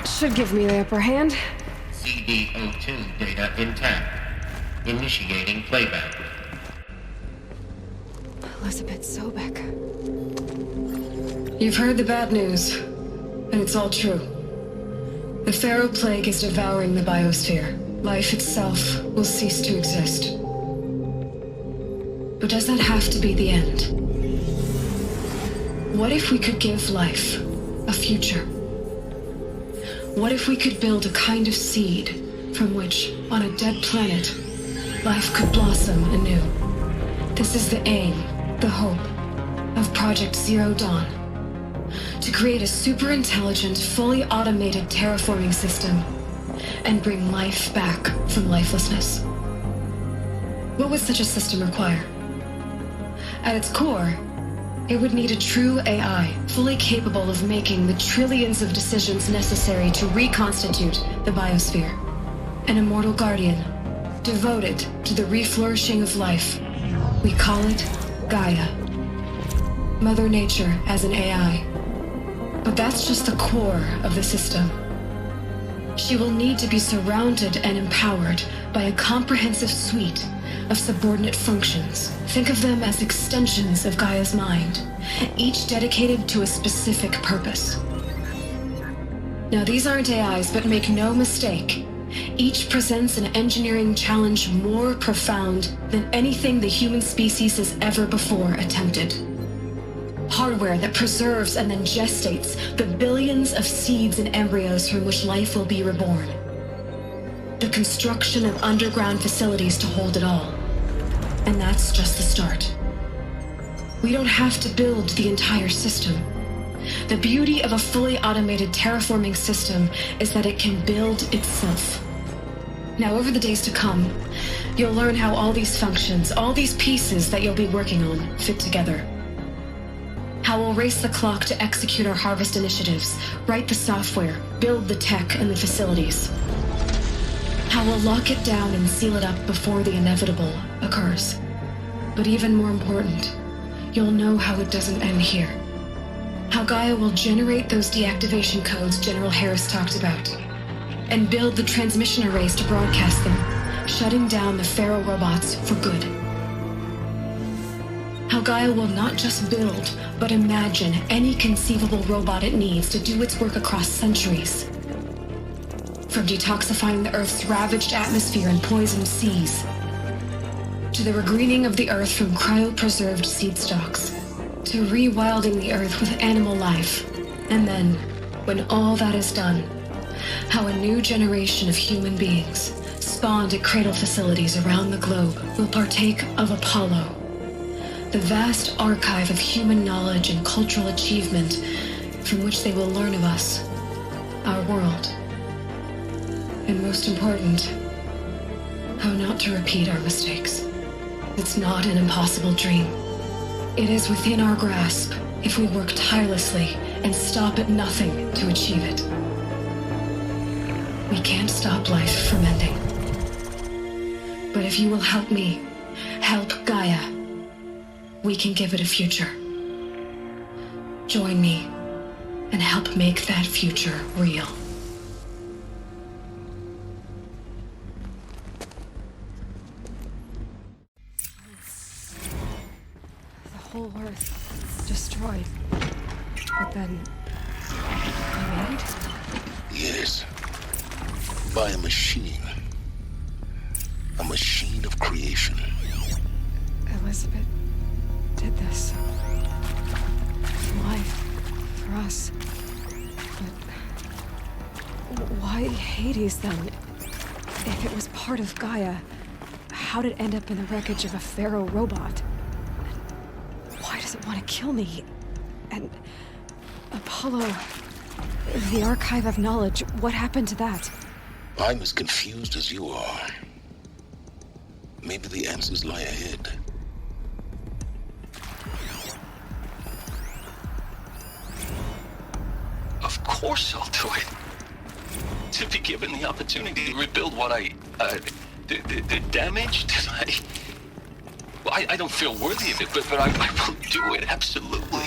Should give me the upper hand. CD02 data intact. Initiating playback. Elizabeth Sobek. You've heard the bad news, and it's all true. The Pharaoh Plague is devouring the biosphere. Life itself will cease to exist. But does that have to be the end? What if we could give life a future? What if we could build a kind of seed from which, on a dead planet, life could blossom anew? This is the aim, the hope, of Project Zero Dawn. To create a super-intelligent, fully automated terraforming system and bring life back from lifelessness. What would such a system require? At its core, it would need a true AI, fully capable of making the trillions of decisions necessary to reconstitute the biosphere. An immortal guardian, devoted to the reflourishing of life. We call it Gaia. Mother Nature as an AI. But that's just the core of the system. She will need to be surrounded and empowered by a comprehensive suite of subordinate functions. Think of them as extensions of Gaia's mind, each dedicated to a specific purpose. Now, these aren't AIs, but make no mistake, each presents an engineering challenge more profound than anything the human species has ever before attempted. Hardware that preserves and then gestates the billions of seeds and embryos from which life will be reborn. The construction of underground facilities to hold it all. And that's just the start. We don't have to build the entire system. The beauty of a fully automated terraforming system is that it can build itself. Now, over the days to come, you'll learn how all these functions, all these pieces that you'll be working on, fit together. How we'll race the clock to execute our harvest initiatives, write the software, build the tech and the facilities. How we'll lock it down and seal it up before the inevitable occurs. But even more important, you'll know how it doesn't end here. How Gaia will generate those deactivation codes General Harris talked about, and build the transmission arrays to broadcast them, shutting down the Pharaoh robots for good. How Gaia will not just build, but imagine any conceivable robot it needs to do its work across centuries. From detoxifying the Earth's ravaged atmosphere and poisoned seas, to the regreening of the Earth from cryopreserved seed stalks, to rewilding the Earth with animal life. And then, when all that is done, how a new generation of human beings, spawned at cradle facilities around the globe, will partake of Apollo, the vast archive of human knowledge and cultural achievement from which they will learn of us, our world. And most important, how not to repeat our mistakes. It's not an impossible dream. It is within our grasp if we work tirelessly and stop at nothing to achieve it. We can't stop life from ending. But if you will help me, help Gaia, we can give it a future. Join me and help make that future real. The whole Earth destroyed. But then, remade? Yes. By a machine. A machine of creation. Elizabeth did this. For life. For us. But why Hades then? If it was part of Gaia, how'd it end up in the wreckage of a Pharaoh robot? And why does it want to kill me? And Apollo, the archive of knowledge, what happened to that? I'm as confused as you are. Maybe the answers lie ahead. Of course I'll do it. To be given the opportunity to rebuild what the damage that I don't feel worthy of it, but I will do it, absolutely.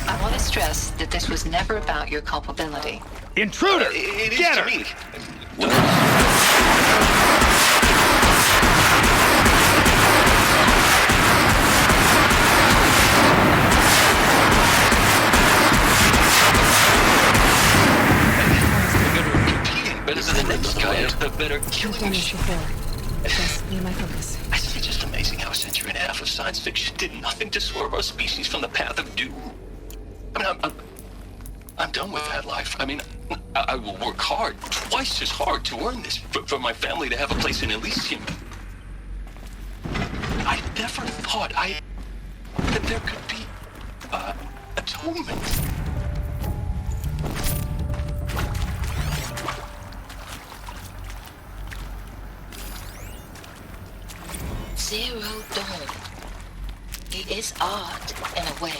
I want to stress that this was never about your culpability. Intruder! It is Get to her! me. Better than the next guy, the better killing machine. Just be my focus. I see, just amazing how a century and a half of science fiction did nothing to swerve our species from the path of doom. I mean, I'm done with that life. I mean, I will work hard, twice as hard, to earn this, for my family to have a place in Elysium. I never thought that there could be atonement. Zero Dawn. It is art in a way.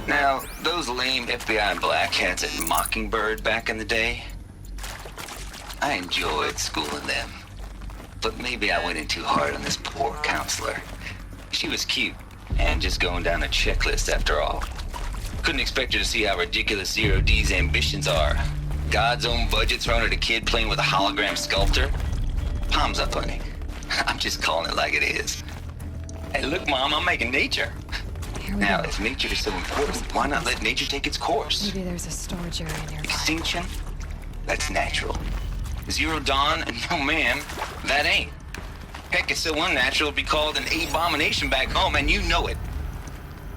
Now, those lame FBI blackheads at Mockingbird back in the day, I enjoyed schooling them. But maybe I went in too hard on this poor counselor. She was cute, and just going down a checklist after all. Couldn't expect her to see how ridiculous Zero D's ambitions are. God's own budget thrown at a kid playing with a hologram sculptor? Palms up, honey. I'm just calling it like it is. Hey, look, Mom, I'm making nature. Now, if nature is so important, why not let nature take its course? Maybe there's a storage area nearby. Extinction? That's natural. Zero Dawn? No, ma'am, that ain't. Heck, it's so unnatural to be called an abomination back home, and you know it.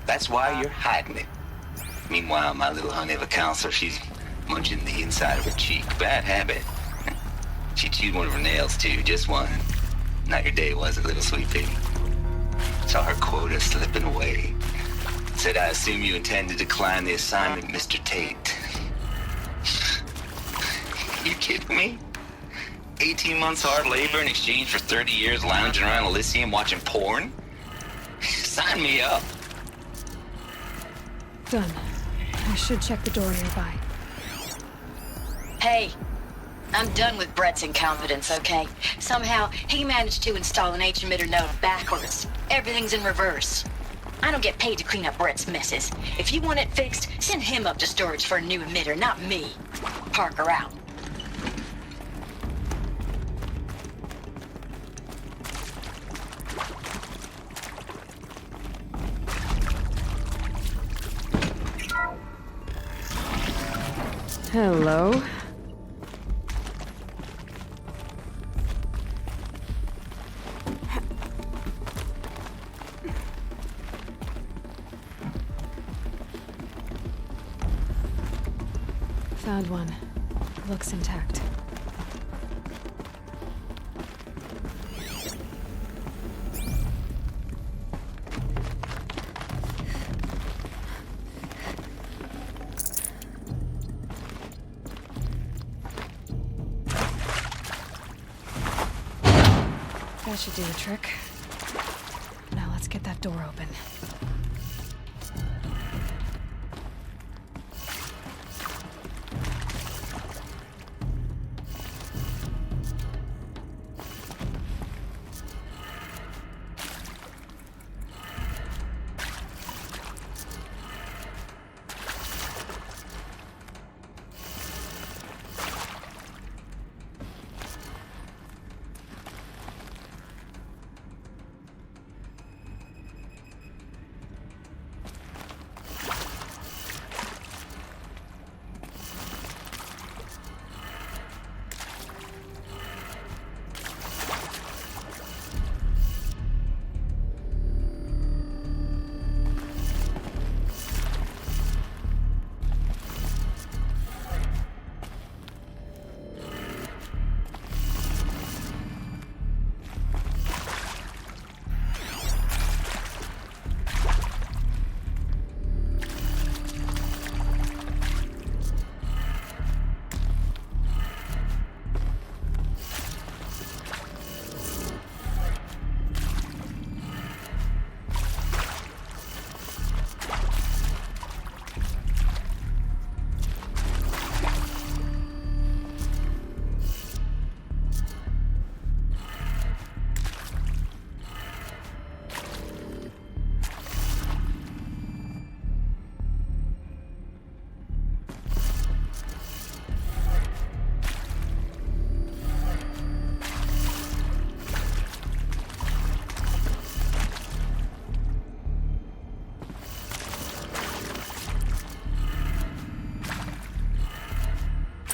That's why you're hiding it. Meanwhile, my little honey of a counselor, she's munching the inside of her cheek. Bad habit. She chewed one of her nails, too, just one. Not your day, was it, little sweet baby? Saw her quota slipping away. Said, I assume you intend to decline the assignment, Mr. Tate. You kidding me? 18 months hard labor in exchange for 30 years lounging around Elysium watching porn? Sign me up. Done. I should check the door nearby. Hey, I'm done with Brett's incompetence, okay? Somehow, he managed to install an H-emitter node backwards. Everything's in reverse. I don't get paid to clean up Brett's messes. If you want it fixed, send him up to storage for a new emitter, not me. Parker out. Hello. Found one. Looks intact. That should do the trick. Now let's get that door open.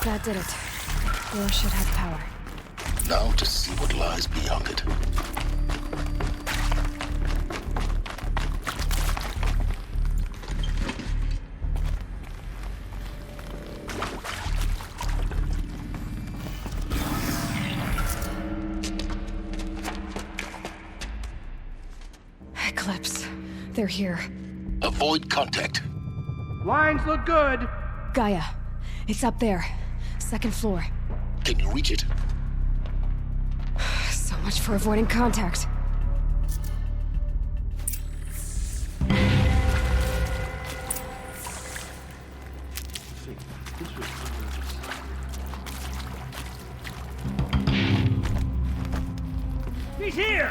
That did it. Door should have power. Now to see what lies beyond it. Eclipse. They're here. Avoid contact. Lines look good. Gaia. It's up there. Second floor. Can you reach it? So much for avoiding contact. He's here!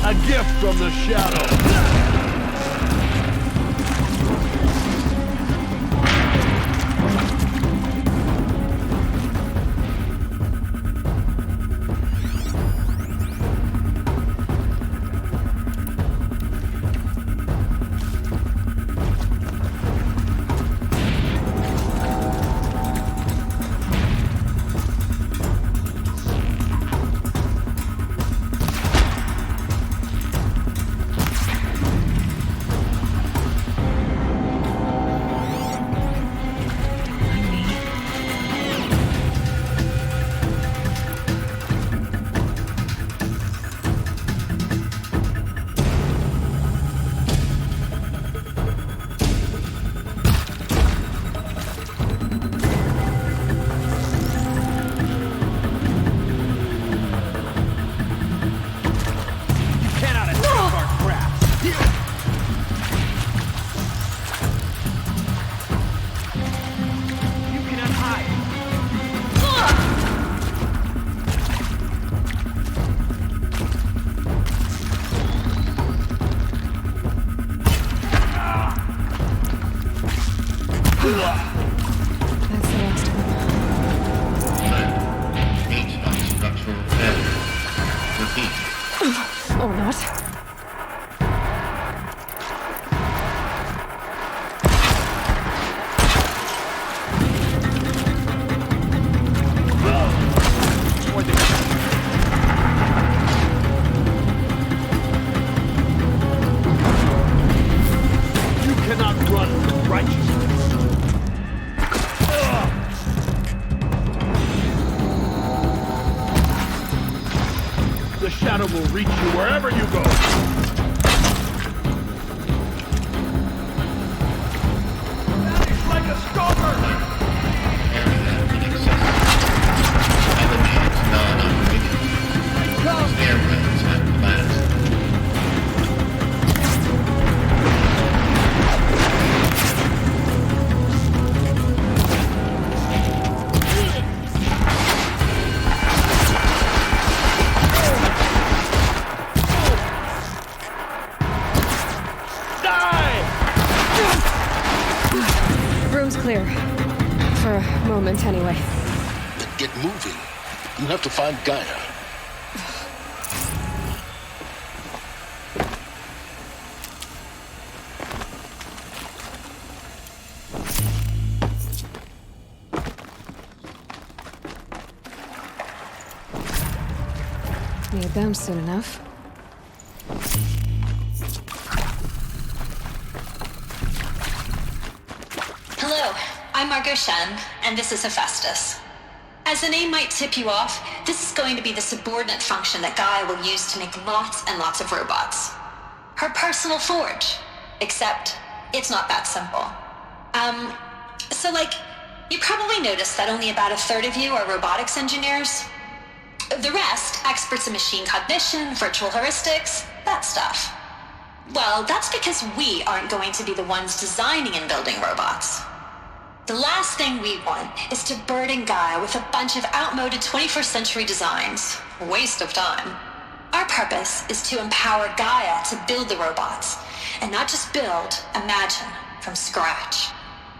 A gift from the shadow. That's the last of them. HVAC structural failure. Repeat. Or not. You cannot run from righteousness. The shadow will reach you wherever you go. Vanish like a stalker! Elevated non-operational. Stairwells have collapsed. Room's clear. For a moment, anyway. Then get moving. You have to find Gaia. Need them soon enough. Hello, I'm Margot Shen, and this is Hephaestus. As the name might tip you off, this is going to be the subordinate function that Gaia will use to make lots and lots of robots. Her personal forge. Except, it's not that simple. You probably noticed that only about a third of you are robotics engineers. The rest, experts in machine cognition, virtual heuristics, that stuff. Well, that's because we aren't going to be the ones designing and building robots. The last thing we want is to burden Gaia with a bunch of outmoded 21st century designs. Waste of time. Our purpose is to empower Gaia to build the robots, and not just build, imagine, from scratch.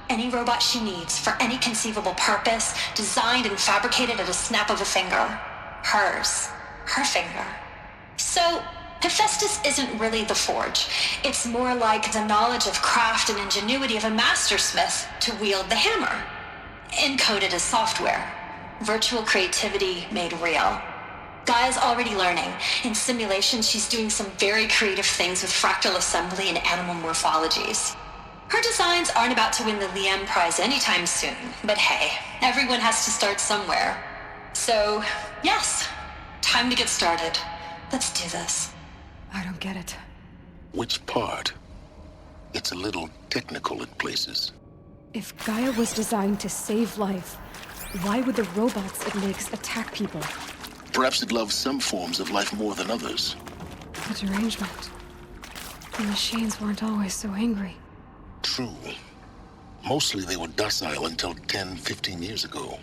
Any robot she needs for any conceivable purpose, designed and fabricated at a snap of a finger. Hers. Her finger. So, Hephaestus isn't really the forge. It's more like the knowledge of craft and ingenuity of a mastersmith to wield the hammer. Encoded as software. Virtual creativity made real. Gaia's already learning. In simulation, she's doing some very creative things with fractal assembly and animal morphologies. Her designs aren't about to win the Liam Prize anytime soon, but hey, everyone has to start somewhere. So, yes, time to get started. Let's do this. I don't get it. Which part? It's a little technical in places. If Gaia was designed to save life, why would the robots it makes attack people? Perhaps it loves some forms of life more than others. The derangement. The machines weren't always so angry. True. Mostly they were docile until 10, 15 years ago.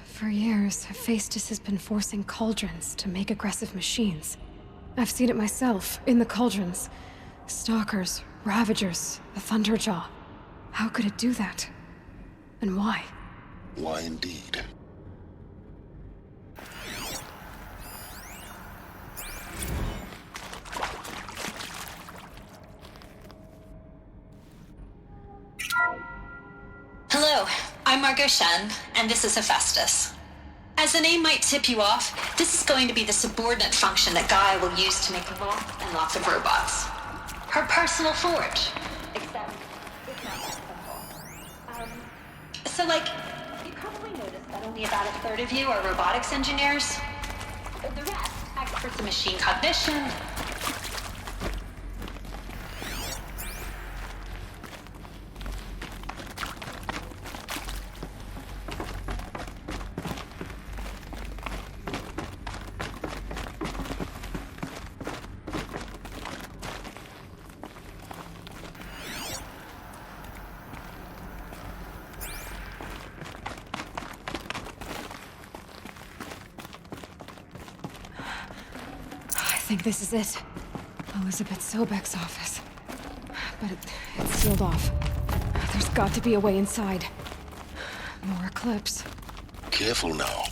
For years, Hephaestus has been forcing cauldrons to make aggressive machines. I've seen it myself, in the cauldrons. Stalkers, Ravagers, the Thunderjaw. How could it do that? And why? Why indeed? Hello, I'm Margot Shen, and this is Hephaestus. As the name might tip you off, this is going to be the subordinate function that Gaia will use to make lots and lots of robots. Her personal forge. Except, it's not that simple. You probably noticed that only about a third of you are robotics engineers. The rest, experts in machine cognition. I think this is it. Elizabeth Sobek's office. But it's sealed off. There's got to be a way inside. More Eclipse. Careful now.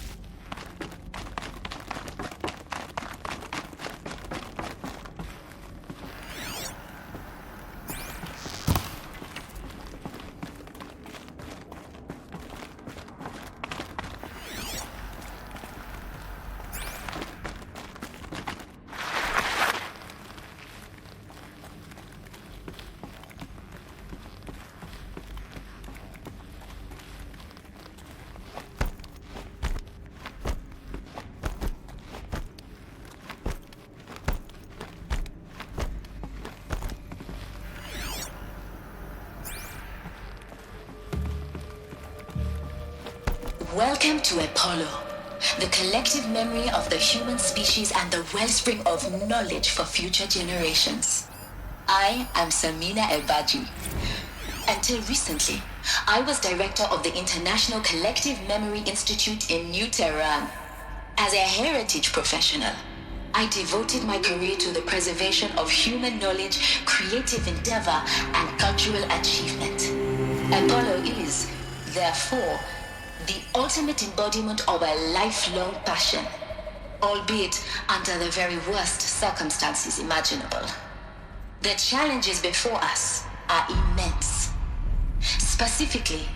Welcome to Apollo, the collective memory of the human species and the wellspring of knowledge for future generations. I am Samina Elbaji. Until recently, I was director of the International Collective Memory Institute in New Tehran. As a heritage professional, I devoted my career to the preservation of human knowledge, creative endeavor, and cultural achievement. Apollo is, therefore, the ultimate embodiment of a lifelong passion, albeit under the very worst circumstances imaginable. The challenges before us are immense. Specifically,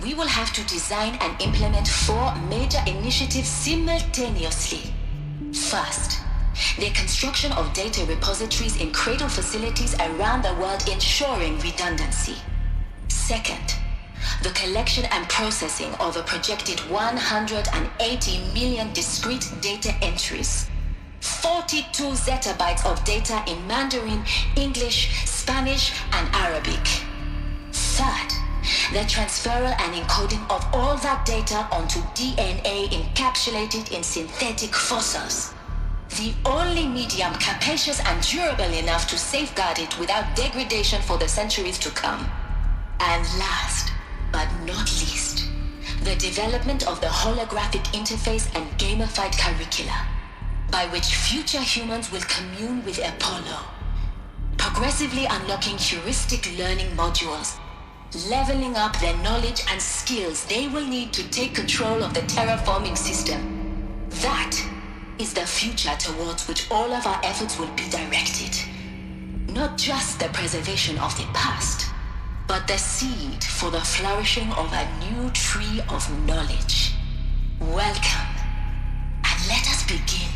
we will have to design and implement 4 major initiatives simultaneously. First, the construction of data repositories in cradle facilities around the world, ensuring redundancy. Second, the collection and processing of a projected 180 million discrete data entries, 42 zettabytes of data in Mandarin, English, Spanish, and Arabic. Third, the transferal and encoding of all that data onto DNA encapsulated in synthetic fossils. The only medium capacious and durable enough to safeguard it without degradation for the centuries to come. And last, but not least, the development of the holographic interface and gamified curricula, by which future humans will commune with Apollo, progressively unlocking heuristic learning modules, leveling up their knowledge and skills they will need to take control of the terraforming system. That is the future towards which all of our efforts will be directed. Not just the preservation of the past, but the seed for the flourishing of a new tree of knowledge. Welcome, and let us begin.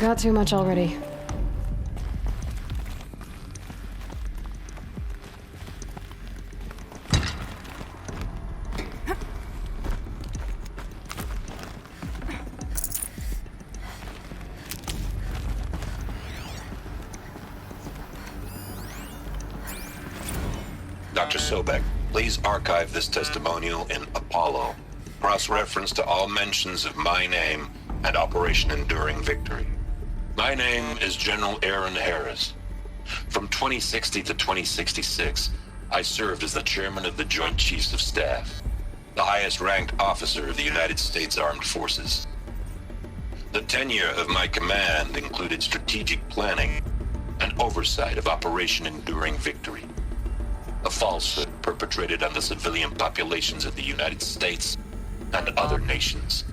got too much already. Dr. Sobek, please archive this testimonial in Apollo. Cross-reference to all mentions of my name and Operation Enduring Victory. My name is General Aaron Harris. From 2060 to 2066, I served as the chairman of the Joint Chiefs of Staff, the highest-ranked officer of the United States Armed Forces. The tenure of my command included strategic planning and oversight of Operation Enduring Victory, a falsehood perpetrated on the civilian populations of the United States and other nations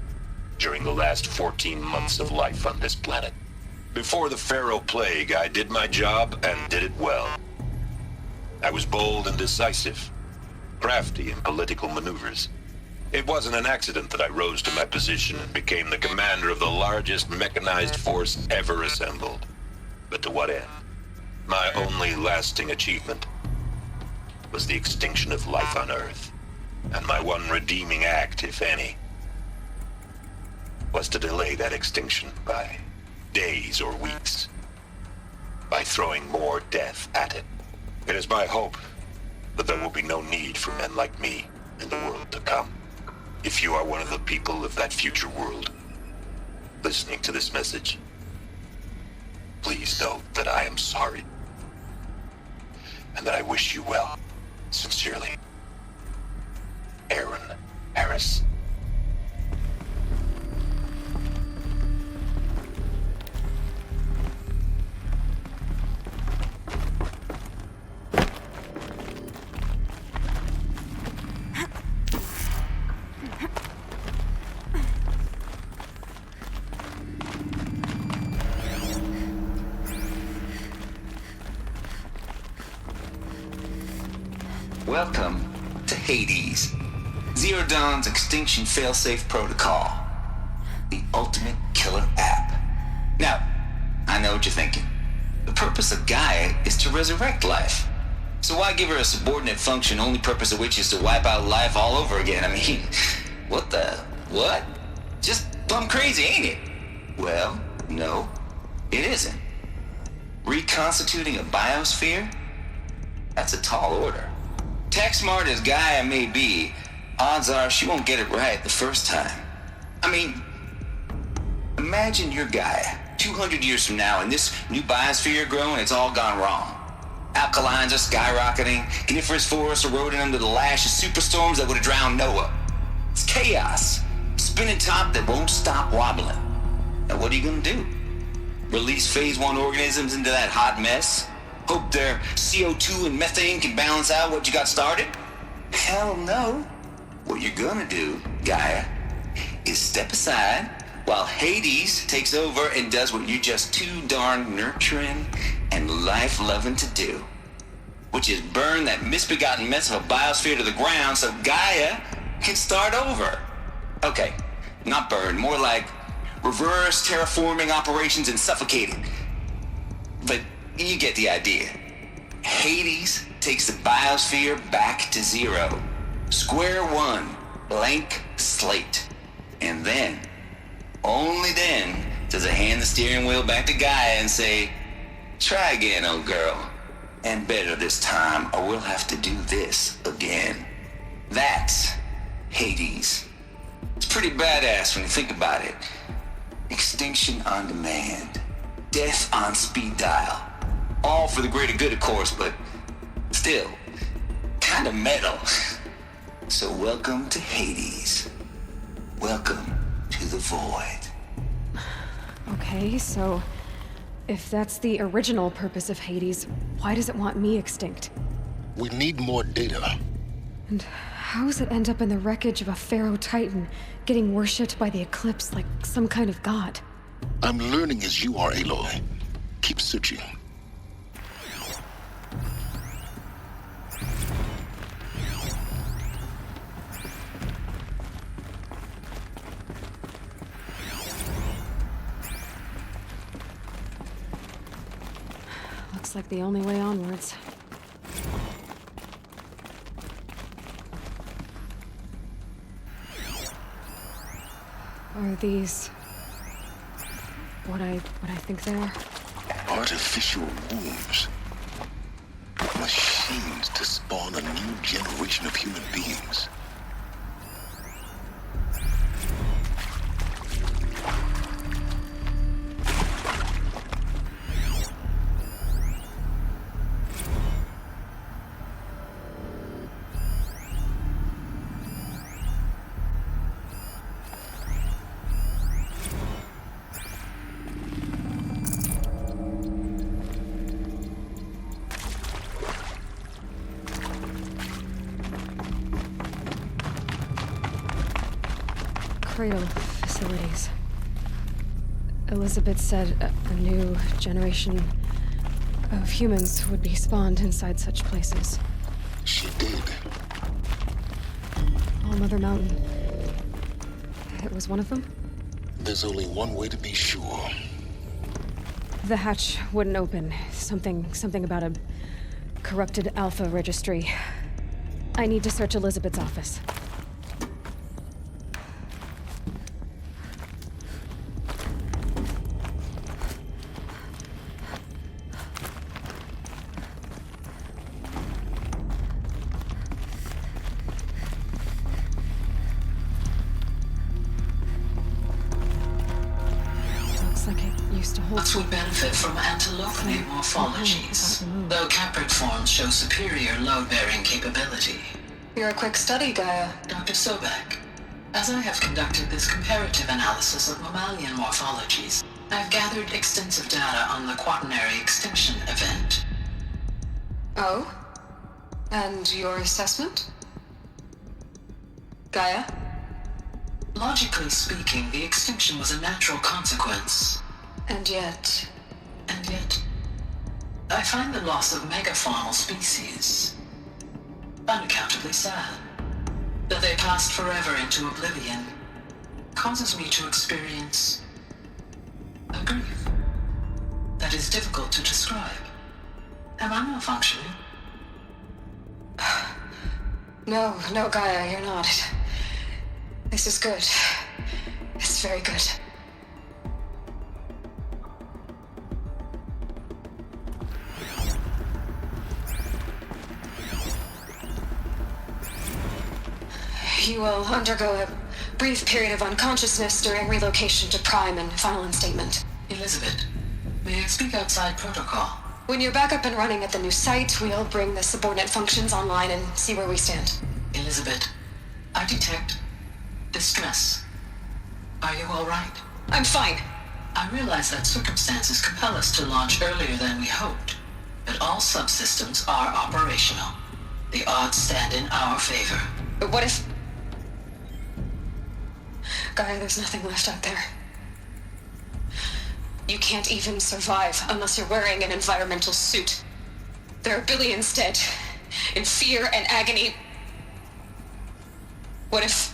during the last 14 months of life on this planet. Before the Pharaoh Plague, I did my job and did it well. I was bold and decisive, crafty in political maneuvers. It wasn't an accident that I rose to my position and became the commander of the largest mechanized force ever assembled. But to what end? My only lasting achievement was the extinction of life on Earth, and my one redeeming act, if any, was to delay that extinction by days or weeks, by throwing more death at it. It is my hope that there will be no need for men like me in the world to come. If you are one of the people of that future world listening to this message, please know that I am sorry, and that I wish you well. Sincerely, Aaron Harris. Welcome to Hades, Zero Dawn's extinction failsafe protocol, the ultimate killer app. Now, I know what you're thinking. The purpose of Gaia is to resurrect life. So why give her a subordinate function, only purpose of which is to wipe out life all over again? I mean, what? Just plumb crazy, ain't it? Well, no, it isn't. Reconstituting a biosphere? That's a tall order. Tech smart as Gaia may be, odds are she won't get it right the first time. I mean, imagine you're Gaia 200 years from now and this new biosphere growing, it's all gone wrong. Alkalines are skyrocketing, coniferous forests eroding under the lash of superstorms that would have drowned Noah. It's chaos, spinning top that won't stop wobbling. Now what are you gonna do? Release phase 1 organisms into that hot mess? Hope their CO2 and methane can balance out what you got started? Hell no. What you're gonna do, Gaia, is step aside while Hades takes over and does what you're just too darn nurturing and life-loving to do, which is burn that misbegotten mess of a biosphere to the ground so Gaia can start over. Okay, not burn, more like reverse terraforming operations and suffocating. But you get the idea. Hades takes the biosphere back to zero. Square one, blank slate. And then, only then, does it hand the steering wheel back to Gaia and say, try again, old girl. And better this time, or we'll have to do this again. That's Hades. It's pretty badass when you think about it. Extinction on demand. Death on speed dial. All for the greater good, of course, but still, kind of metal. So welcome to Hades. Welcome to the void. Okay, so if that's the original purpose of Hades, why does it want me extinct? We need more data. And how does it end up in the wreckage of a Pharaoh Titan, getting worshipped by the Eclipse like some kind of god? I'm learning as you are, Aloy. Keep searching. Looks like the only way onwards. Are these... what I think they are? Artificial wombs. Machines to spawn a new generation of human beings. Cradle facilities. Elizabeth said a new generation of humans would be spawned inside such places. She did. All Mother Mountain. It was one of them? There's only one way to be sure. The hatch wouldn't open. Something about a corrupted Alpha registry. I need to search Elizabeth's office. Plants would benefit from antilopenate morphologies, though caprid forms show superior load-bearing capability. You're a quick study, Gaia. Dr. Sobek, as I have conducted this comparative analysis of mammalian morphologies, I've gathered extensive data on the quaternary extinction event. Oh? And your assessment? Gaia? Logically speaking, the extinction was a natural consequence. And yet, I find the loss of megafaunal species unaccountably sad. That they passed forever into oblivion causes me to experience a grief that is difficult to describe. Am I malfunctioning? No, Gaia, you're not. This is good. It's very good. You will undergo a brief period of unconsciousness during relocation to Prime and final instatement. Elizabeth, may I speak outside protocol? When you're back up and running at the new site, we'll bring the subordinate functions online and see where we stand. Elizabeth, I detect distress. Are you all right? I'm fine. I realize that circumstances compel us to launch earlier than we hoped, but all subsystems are operational. The odds stand in our favor. But what if... Gaia, there's nothing left out there. You can't even survive unless you're wearing an environmental suit. There are billions dead, in fear and agony. What if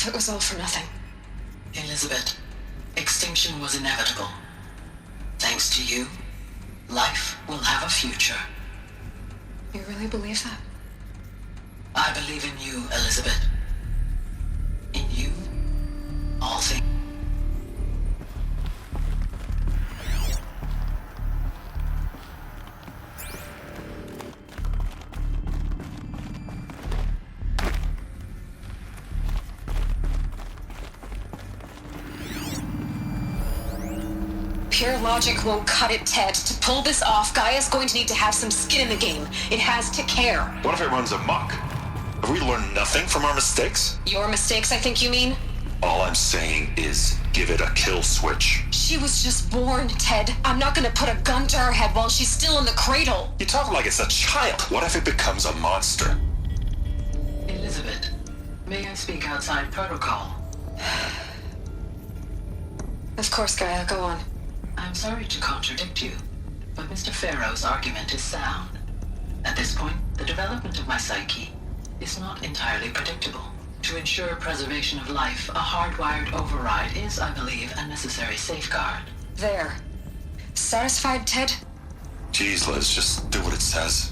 it was all for nothing? Elizabeth, extinction was inevitable. Thanks to you, life will have a future. You really believe that? I believe in you, Elizabeth. In you, all things. Pure logic won't cut it, Ted. To pull this off, Gaia's going to need to have some skin in the game. It has to care. What if it runs amok? Have we learned nothing from our mistakes? Your mistakes, I think you mean? All I'm saying is give it a kill switch. She was just born, Ted. I'm not gonna put a gun to her head while she's still in the cradle. You talk like it's a child. What if it becomes a monster? Elizabeth, may I speak outside protocol? Of course, Gaia, go on. I'm sorry to contradict you, but Mr. Farrow's argument is sound. At this point, the development of my psyche is not entirely predictable. To ensure preservation of life, a hardwired override is, I believe, a necessary safeguard. There. Satisfied, Ted? Jeez, Liz, just do what it says.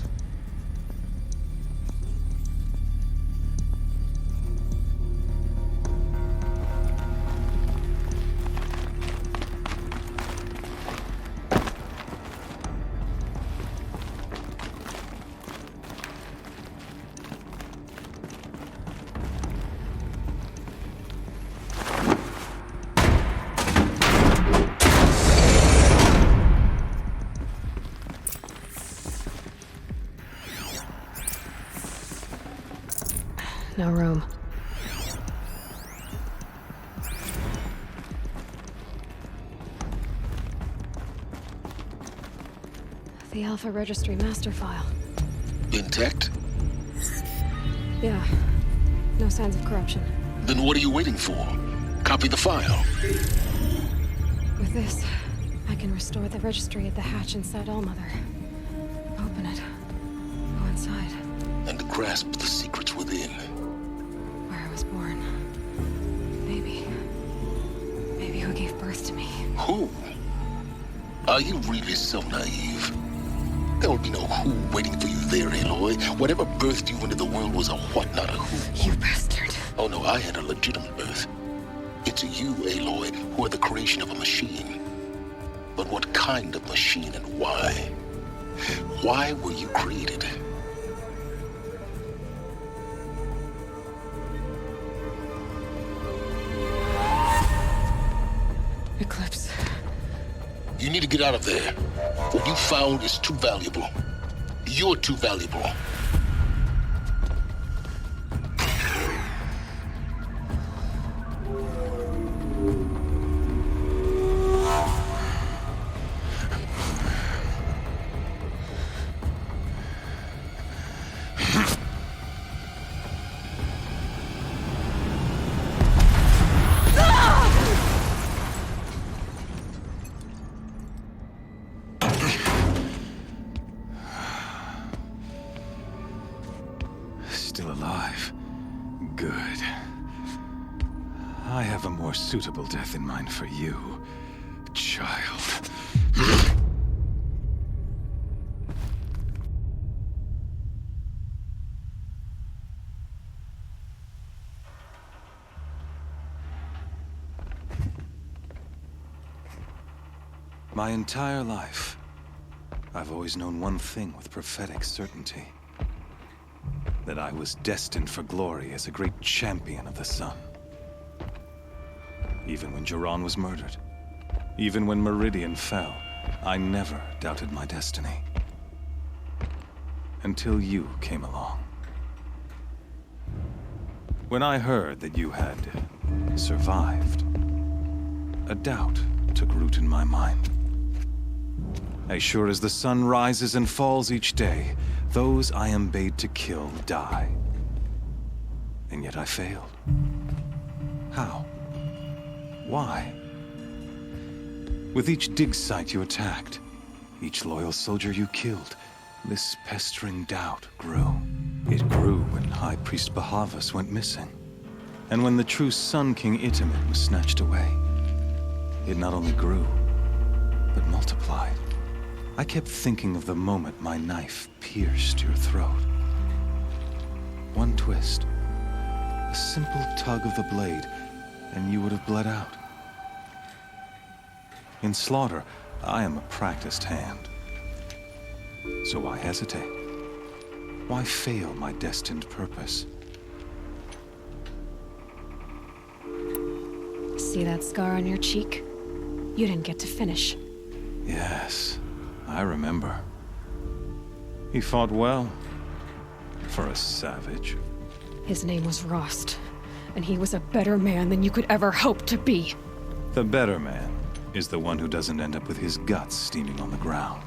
No room. The Alpha Registry master file. Intact? Yeah. No signs of corruption. Then what are you waiting for? Copy the file. With this, I can restore the registry at the hatch inside Allmother. Open it. Go inside. And grasp the secrets within. Where I was born. Maybe who gave birth to me. Who? Are you really so naive? There will be no who waiting for you there, Aloy. Whatever birthed you into the world was a what, not a who. You bastard. Oh no, I had a legitimate birth. It's you, Aloy, who are the creation of a machine. But what kind of machine and why? Why were you created? Eclipse. You need to get out of there. What you found is too valuable. You're too valuable. Still alive. Good. I have a more suitable death in mind for you, child. My entire life, I've always known one thing with prophetic certainty. That I was destined for glory as a great champion of the sun. Even when Jiran was murdered, even when Meridian fell, I never doubted my destiny. Until you came along. When I heard that you had survived, a doubt took root in my mind. As sure as the sun rises and falls each day, those I am bade to kill die. And yet I failed. How? Why? With each dig site you attacked, each loyal soldier you killed, this pestering doubt grew. It grew when High Priest Bahavas went missing, and when the true Sun King Itamen was snatched away. It not only grew, but multiplied. I kept thinking of the moment my knife pierced your throat. One twist, a simple tug of the blade, and you would have bled out. In slaughter, I am a practiced hand. So why hesitate? Why fail my destined purpose? See that scar on your cheek? You didn't get to finish. Yes, I remember. He fought well. For a savage. His name was Rost, and he was a better man than you could ever hope to be. The better man is the one who doesn't end up with his guts steaming on the ground.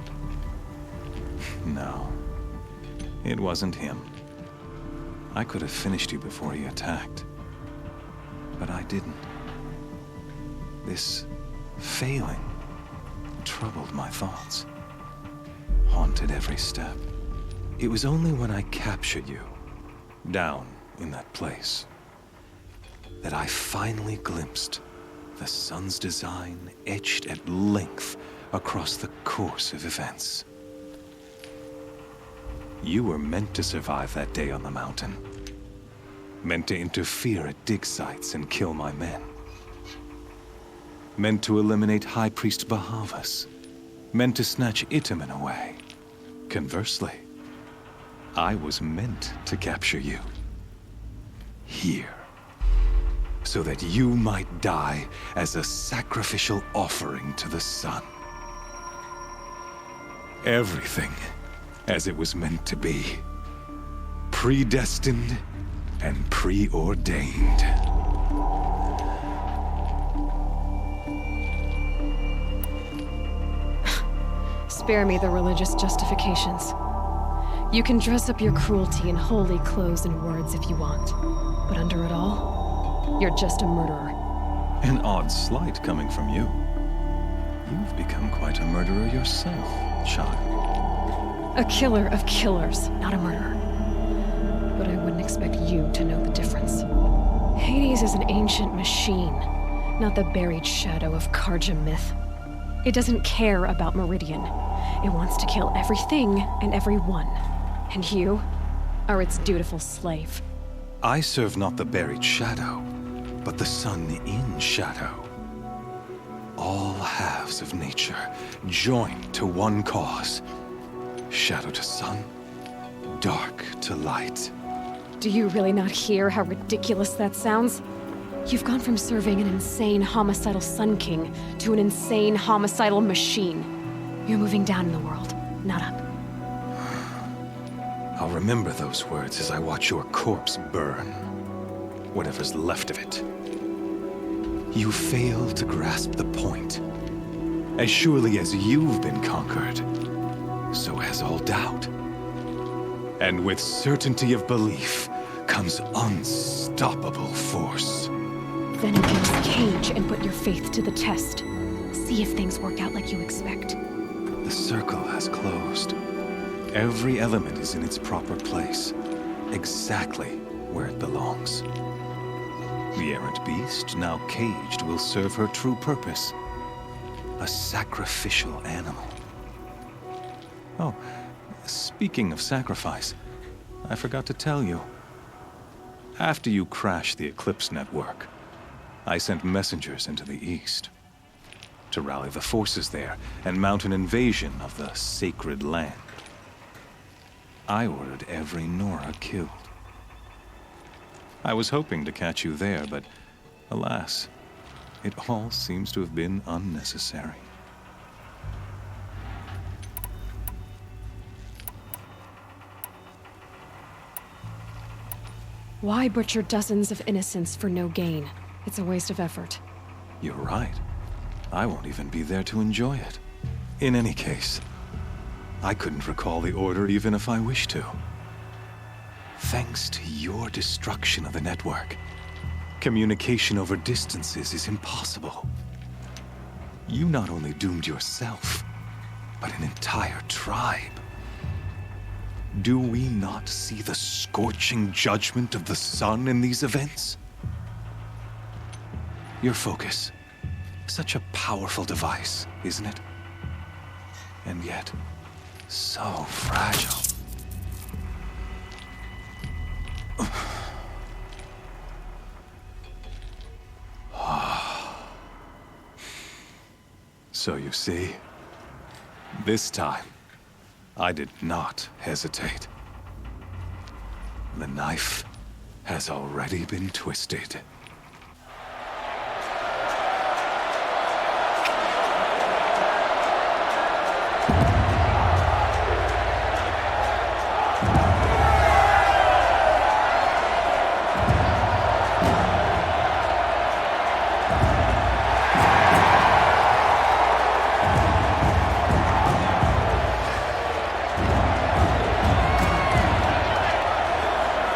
No, it wasn't him. I could have finished you before he attacked. But I didn't. This failing troubled my thoughts, haunted every step. It was only when I captured you, down in that place, that I finally glimpsed The sun's design etched at length across the course of events. You were meant to survive that day on the mountain. Meant to interfere at dig sites and kill my men. Meant to eliminate High Priest Bahavas. Meant to snatch Itamen away. Conversely, I was meant to capture you. Here. So that you might die as a sacrificial offering to the sun. Everything as it was meant to be. Predestined and preordained. Spare me the religious justifications. You can dress up your cruelty in holy clothes and words if you want, but under it all, you're just a murderer. An odd slight coming from you. You've become quite a murderer yourself, child. A killer of killers, not a murderer. But I wouldn't expect you to know the difference. Hades is an ancient machine, not the buried shadow of Karja myth. It doesn't care about Meridian. It wants to kill everything and everyone. And you are its dutiful slave. I serve not the buried shadow, but the sun in shadow. All halves of nature joined to one cause. Shadow to sun, dark to light. Do you really not hear how ridiculous that sounds? You've gone from serving an insane homicidal Sun King to an insane homicidal machine. You're moving down in the world, not up. I'll remember those words as I watch your corpse burn. Whatever's left of it. You fail to grasp the point. As surely as you've been conquered, so has all doubt. And with certainty of belief comes unstoppable force. Then open this cage and put your faith to the test. See if things work out like you expect. The circle has closed. Every element is in its proper place, exactly where it belongs. The errant beast, now caged, will serve her true purpose. A sacrificial animal. Oh, speaking of sacrifice, I forgot to tell you. After you crashed the Eclipse network, I sent messengers into the east to rally the forces there and mount an invasion of the sacred land. I ordered every Nora killed. I was hoping to catch you there, but alas, it all seems to have been unnecessary. Why butcher dozens of innocents for no gain? It's a waste of effort. You're right. I won't even be there to enjoy it. In any case, I couldn't recall the order even if I wished to. Thanks to your destruction of the network, communication over distances is impossible. You not only doomed yourself, but an entire tribe. Do we not see the scorching judgment of the sun in these events? Your focus. Such a powerful device, isn't it? And yet, so fragile. So you see, this time, I did not hesitate. The knife has already been twisted.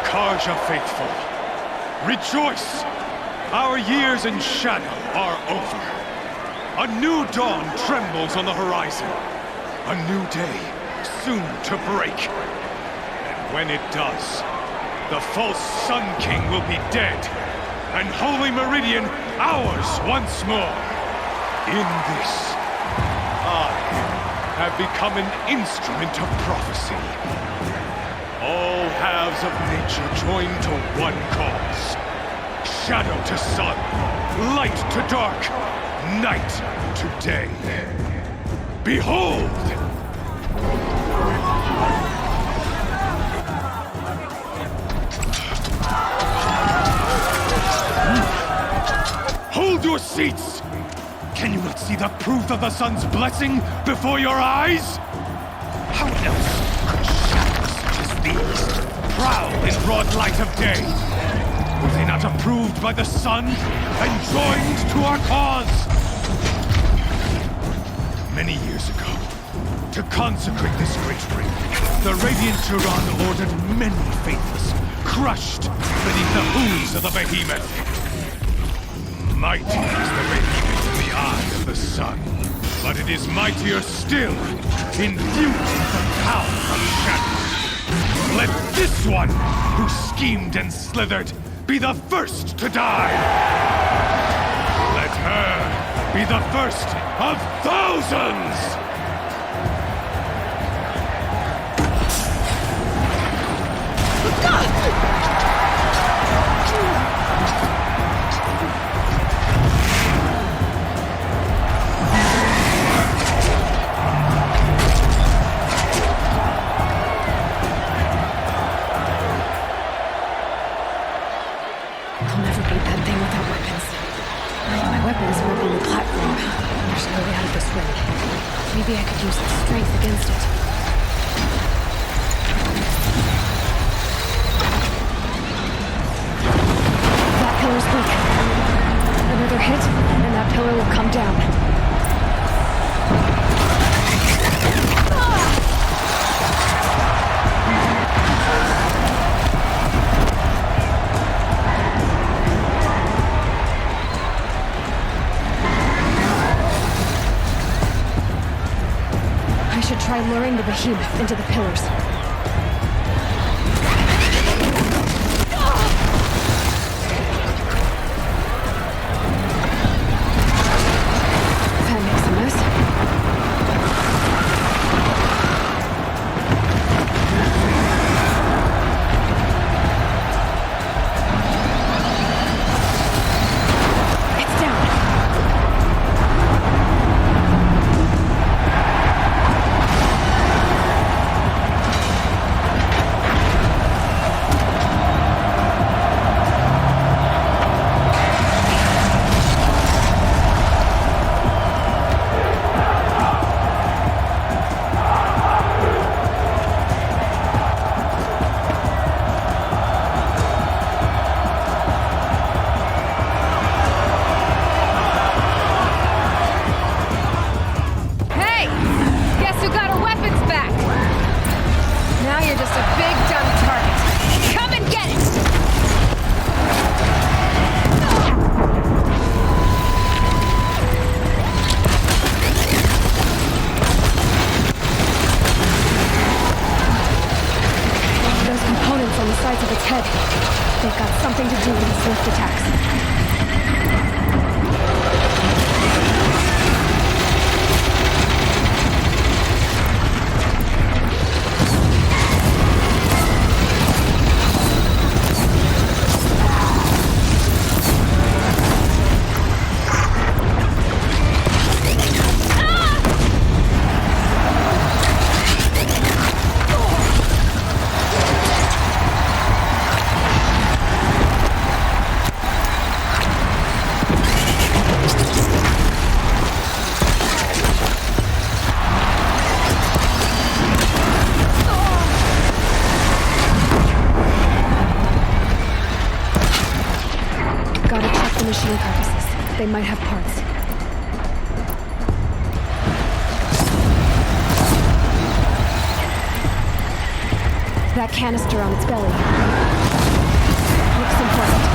Karja faithful, rejoice! Our years in shadow are over. A new dawn trembles on the horizon. A new day soon to break. And when it does, the false Sun King will be dead, and Holy Meridian ours once more. In this, I have become an instrument of prophecy. All halves of nature join to one cause. Shadow to sun, light to dark, night to day. Behold! Hold your seats! Can you not see the proof of the sun's blessing before your eyes? How else could shadows such as these prowl in broad light of day? Were they not approved by the sun and joined to our cause? Many years ago, to consecrate this great ring, the Radiant Turan ordered many faithless, crushed beneath the hooves of the behemoth. Mighty is the radiance in the eye of the sun, but it is mightier still, infused with the power of shadow. Let this one, who schemed and slithered, be the first to die! Let her be the first of thousands! Maybe I could use its strength against it. That pillar's weak. Another hit, and that pillar will come down. Try luring the behemoth into the pillars. That makes a mess. It's down. They've got something to do with the swift attacks. Machine carcasses. They might have parts. That canister on its belly. Looks important.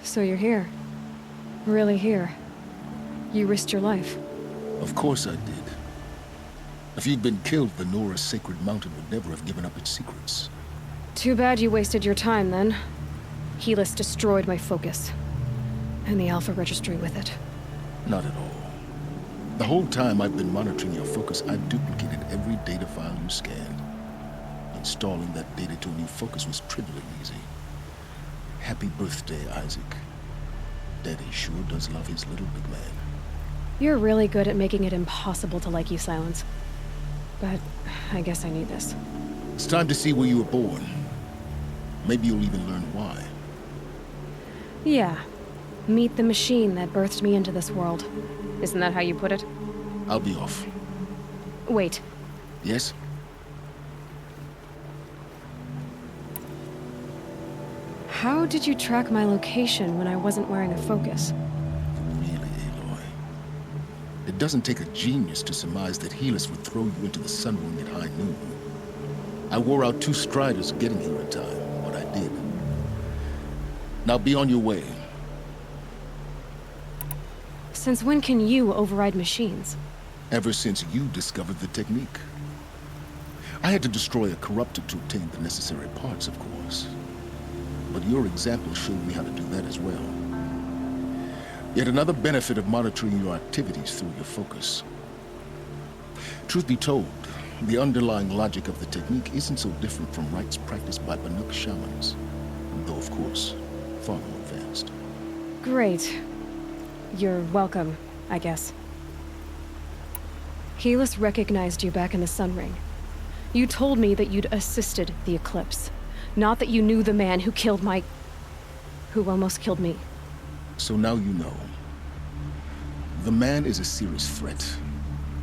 So you're here. Really here. You risked your life. Of course I did. If you'd been killed, the Nora's sacred mountain would never have given up its secrets. Too bad you wasted your time, then. Helis destroyed my focus. And the Alpha Registry with it. Not at all. The whole time I've been monitoring your focus, I've duplicated every data file you scanned. Installing that data to a new focus was trivially easy. Happy birthday, Isaac. Daddy sure does love his little big man. You're really good at making it impossible to like you, Silence. But I guess I need this. It's time to see where you were born. Maybe you'll even learn why. Yeah. Meet the machine that birthed me into this world. Isn't that how you put it? I'll be off. Wait. Yes? How did you track my location when I wasn't wearing a focus? Really, Aloy? It doesn't take a genius to surmise that Helis would throw you into the sun ring at high noon. I wore out 2 striders getting here in time, but I did. Now be on your way. Since when can you override machines? Ever since you discovered the technique. I had to destroy a corruptor to obtain the necessary parts, of course. But your example showed me how to do that as well. Yet another benefit of monitoring your activities through your focus. Truth be told, the underlying logic of the technique isn't so different from rites practiced by Banuk shamans, though of course, far more advanced. Great. You're welcome, I guess. Helis recognized you back in the Sun Ring. You told me that you'd assisted the Eclipse. Not that you knew the man who killed who almost killed me. So now you know. The man is a serious threat.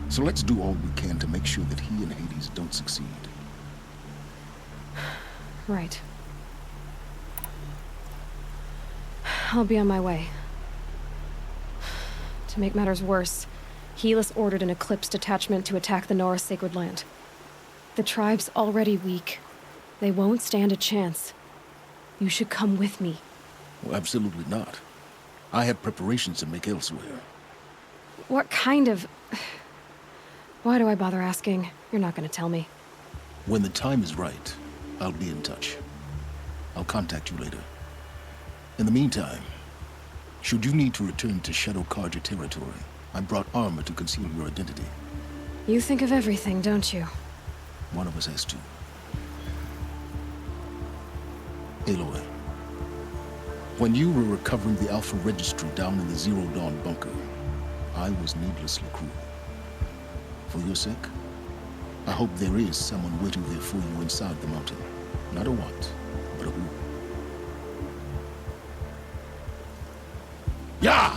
So let's do all we can to make sure that he and Hades don't succeed. Right. I'll be on my way. To make matters worse, Helis ordered an Eclipse detachment to attack the Nora Sacred Land. The tribe's already weak. They won't stand a chance. You should come with me. Well, absolutely not. I have preparations to make elsewhere. What kind of... Why do I bother asking? You're not gonna tell me. When the time is right, I'll be in touch. I'll contact you later. In the meantime, should you need to return to Shadow Carja territory, I brought armor to conceal your identity. You think of everything, don't you? One of us has to. Aloy, when you were recovering the Alpha Registry down in the Zero Dawn bunker, I was needlessly cruel. For your sake, I hope there is someone waiting there for you inside the mountain. Not a what, but a who. Yeah!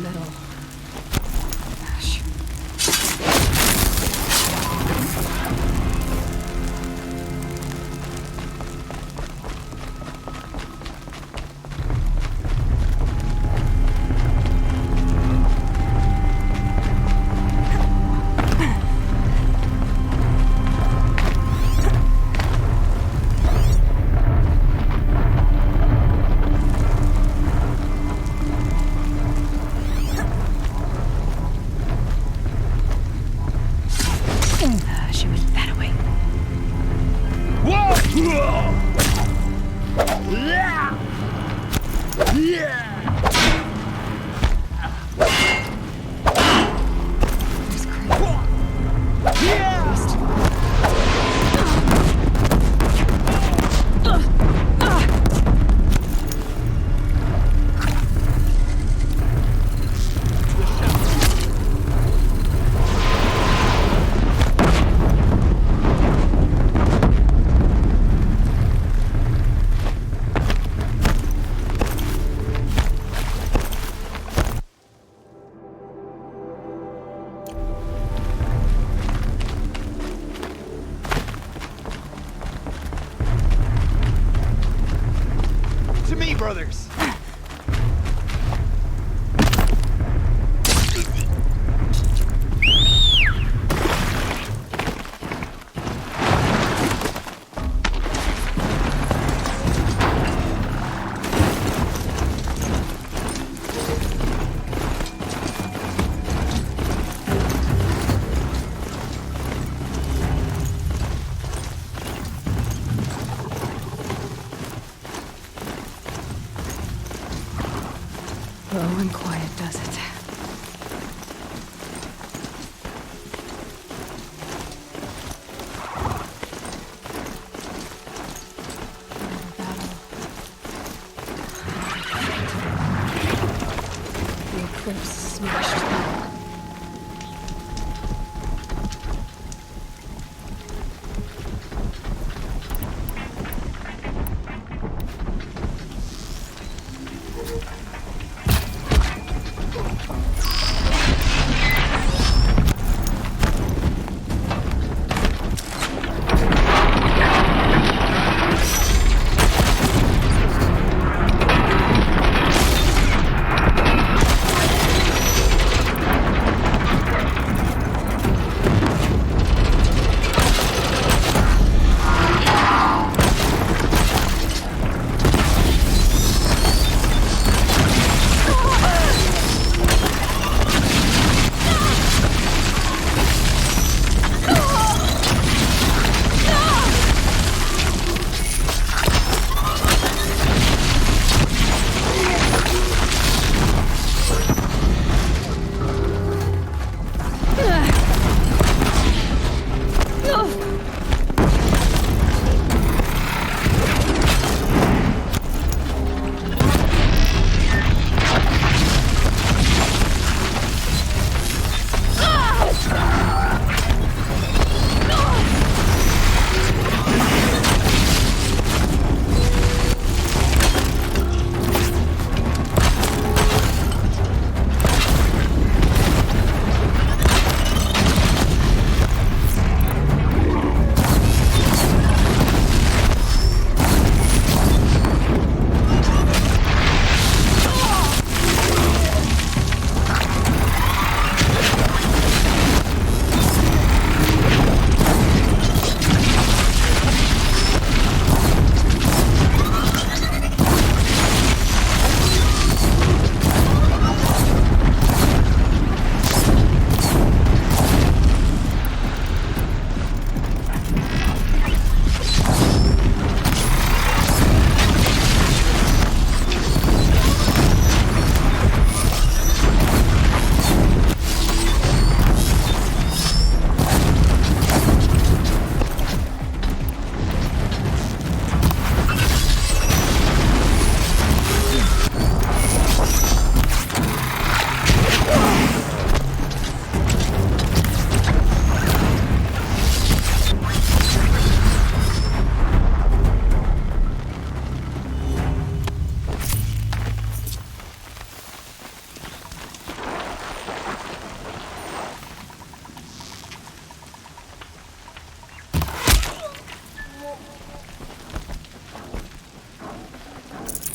metal. Ash. She was that away. To me, brothers! Low and quiet does it. The eclipse smashed through.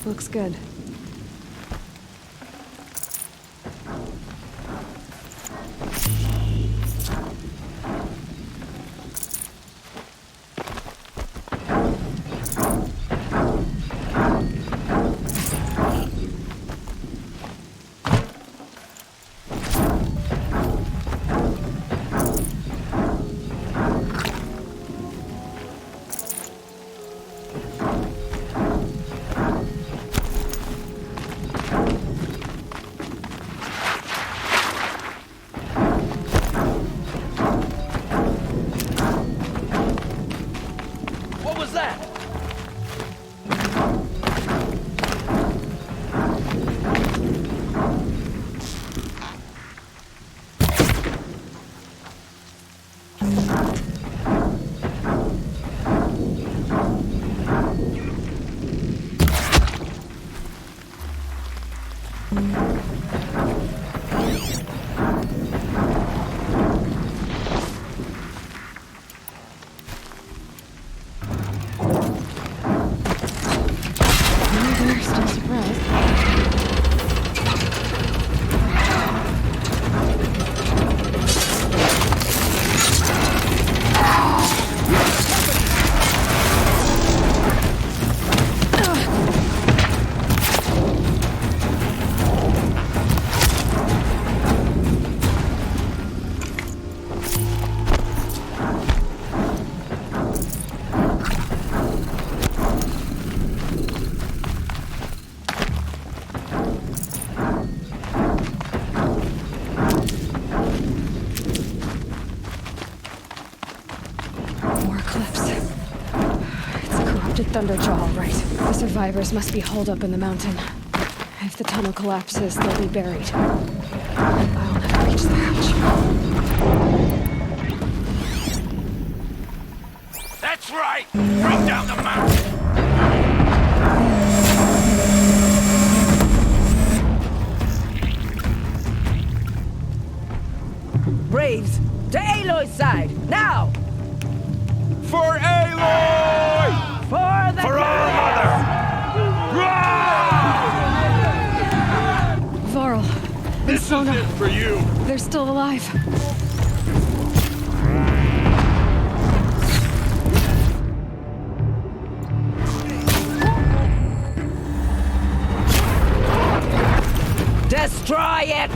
looks good. Thunderjaw, all right. The survivors must be holed up in the mountain. If the tunnel collapses, they'll be buried. I'll never reach the hatch. That's right! Bring down the mountain! Braves, to Aloy's side, now! For Aloy! For the For our mother! Varl and This Sona. is it for you! They're still alive. Destroy it!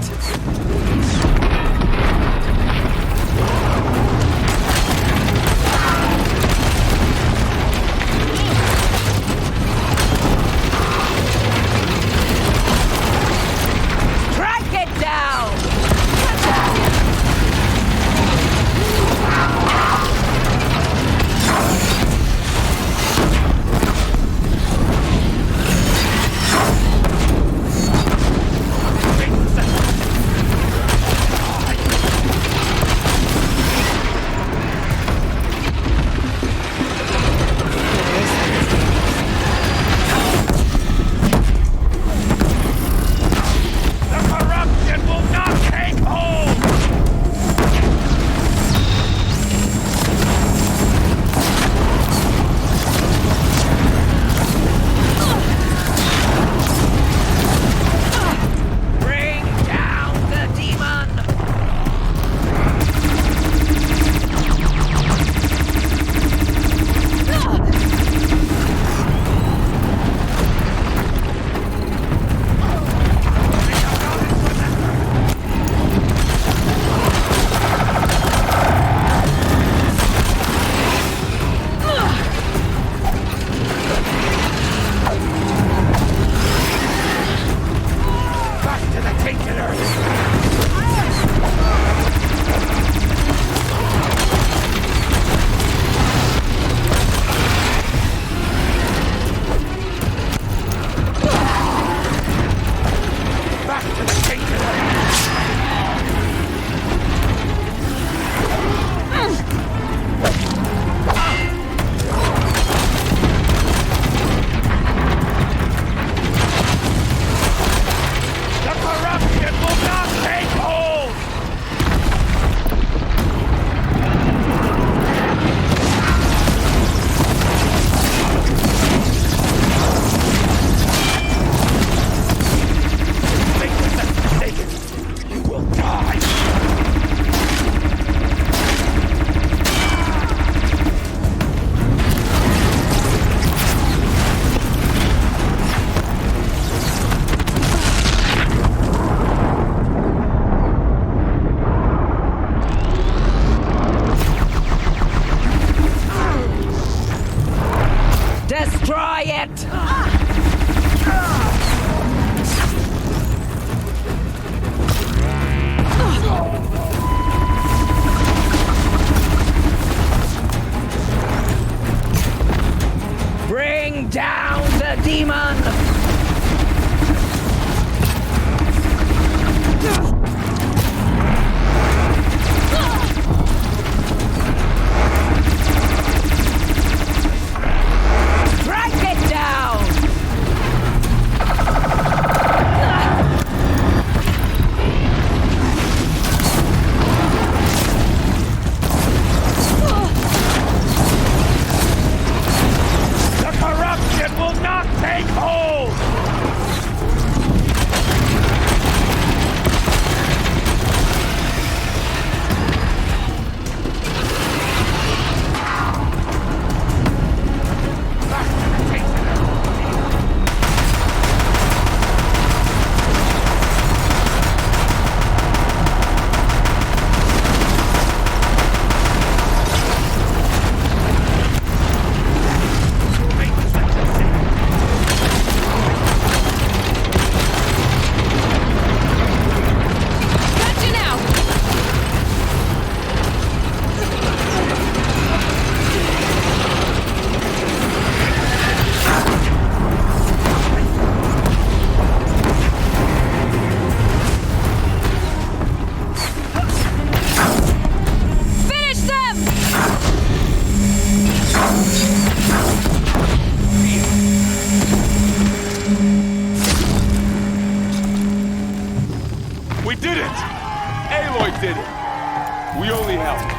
Aloy did it! We only helped.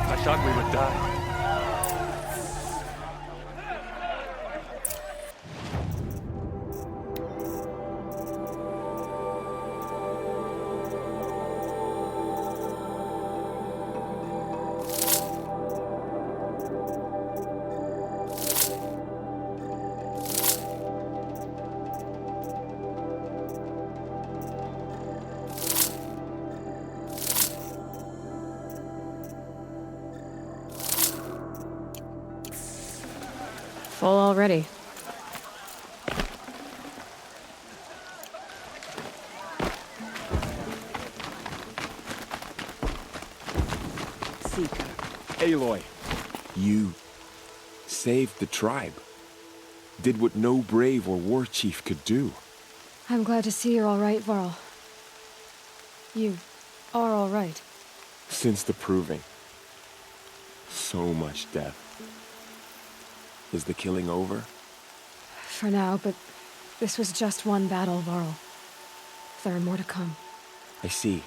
I thought we would die. Full already. Seeker. Aloy, you saved the tribe. Did what no brave or war chief could do. I'm glad to see you're all right, Varl. You are all right. Since the proving. So much death. Is the killing over? For now, but this was just one battle, Varl. There are more to come. I see.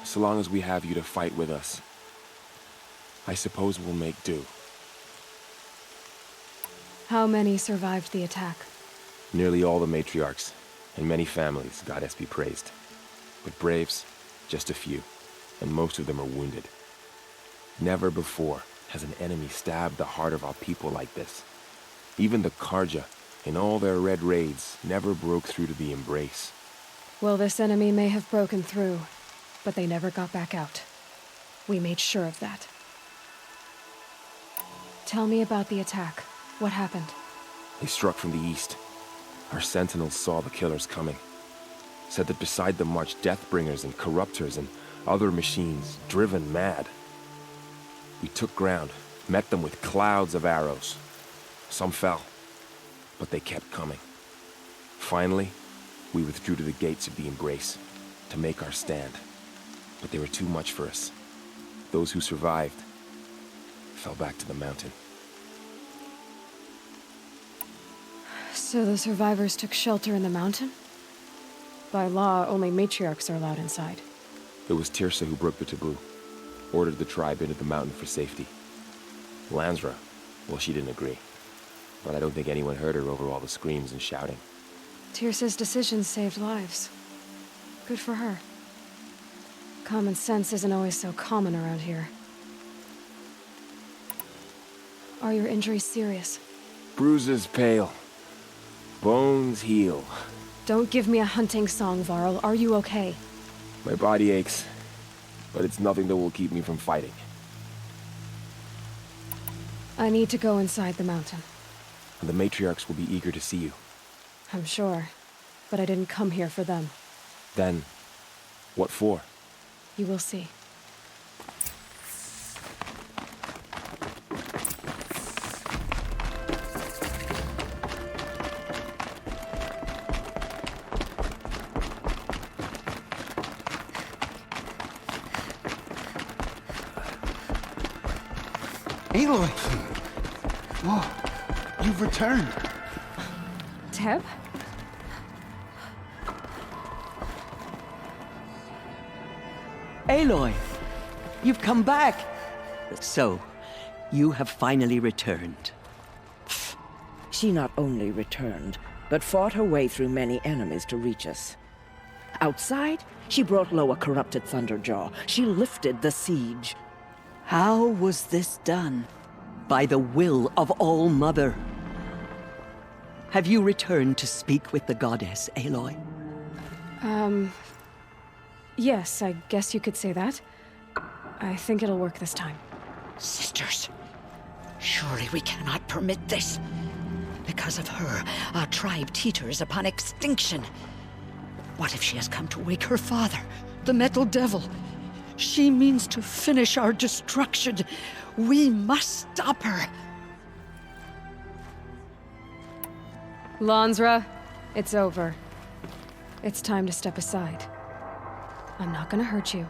So long as we have you to fight with us, I suppose we'll make do. How many survived the attack? Nearly all the matriarchs, and many families, goddess be praised. But braves, just a few, and most of them are wounded. Never before has an enemy stabbed the heart of our people like this. Even the Karja, in all their red raids, never broke through to the embrace. Well, this enemy may have broken through, but they never got back out. We made sure of that. Tell me about the attack. What happened? They struck from the east. Our sentinels saw the killers coming. Said that beside them marched Deathbringers and Corruptors and other machines, driven mad. We took ground, met them with clouds of arrows. Some fell, but they kept coming. Finally, we withdrew to the gates of the Embrace to make our stand. But they were too much for us. Those who survived fell back to the mountain. So the survivors took shelter in the mountain? By law, only matriarchs are allowed inside. It was Tirsa who broke the taboo. Ordered the tribe into the mountain for safety. Lansra, well, she didn't agree. But I don't think anyone heard her over all the screams and shouting. Tirsa's decision saved lives. Good for her. Common sense isn't always so common around here. Are your injuries serious? Bruises pale. Bones heal. Don't give me a hunting song, Varl. Are you okay? My body aches, but it's nothing that will keep me from fighting. I need to go inside the mountain. And the matriarchs will be eager to see you. I'm sure, but I didn't come here for them. Then, what for? You will see. Aloy! Whoa, you've returned. Teb? Aloy! You've come back! So, you have finally returned. She not only returned, but fought her way through many enemies to reach us. Outside, she brought low a corrupted Thunderjaw. She lifted the siege. How was this done? By the will of All-Mother. Have you returned to speak with the goddess, Aloy? Yes, I guess you could say that. I think it'll work this time. Sisters, surely we cannot permit this. Because of her, our tribe teeters upon extinction. What if she has come to wake her father, the Metal Devil? She means to finish our destruction. We must stop her. Lansra, it's over. It's time to step aside. I'm not gonna hurt you.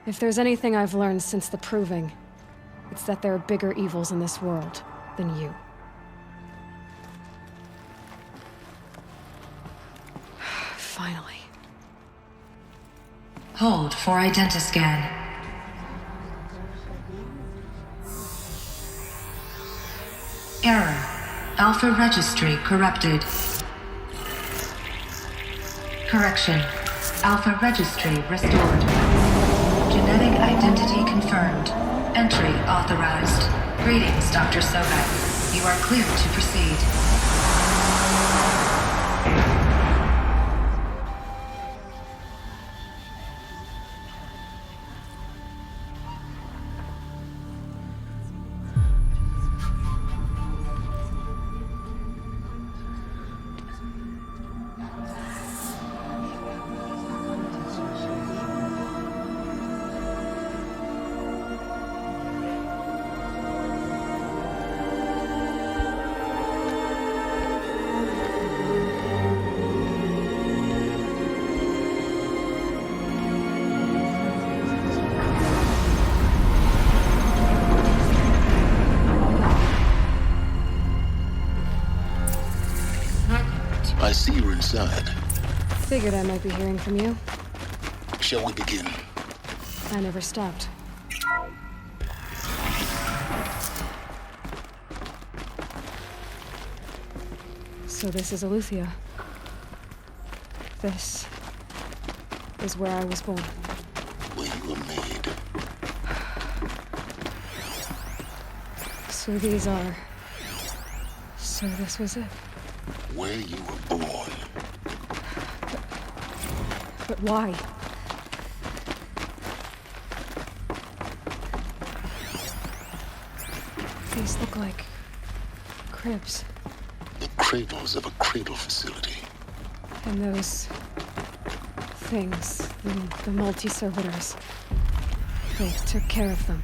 If there's anything I've learned since the Proving, it's that there are bigger evils in this world than you. Finally. Hold for identiscan. Error. Alpha registry corrupted. Correction. Alpha registry restored. Genetic identity confirmed. Entry authorized. Greetings, Dr. Sobek. You are cleared to proceed. I see you're inside. Figured I might be hearing from you. Shall we begin? I never stopped. So this is Aletheia. This is where I was born. Where you were made. So these are... So this was it. Where you were born. But why? These look like... cribs. The cradles of a cradle facility. And those... things, the multi-servitors. They took care of them.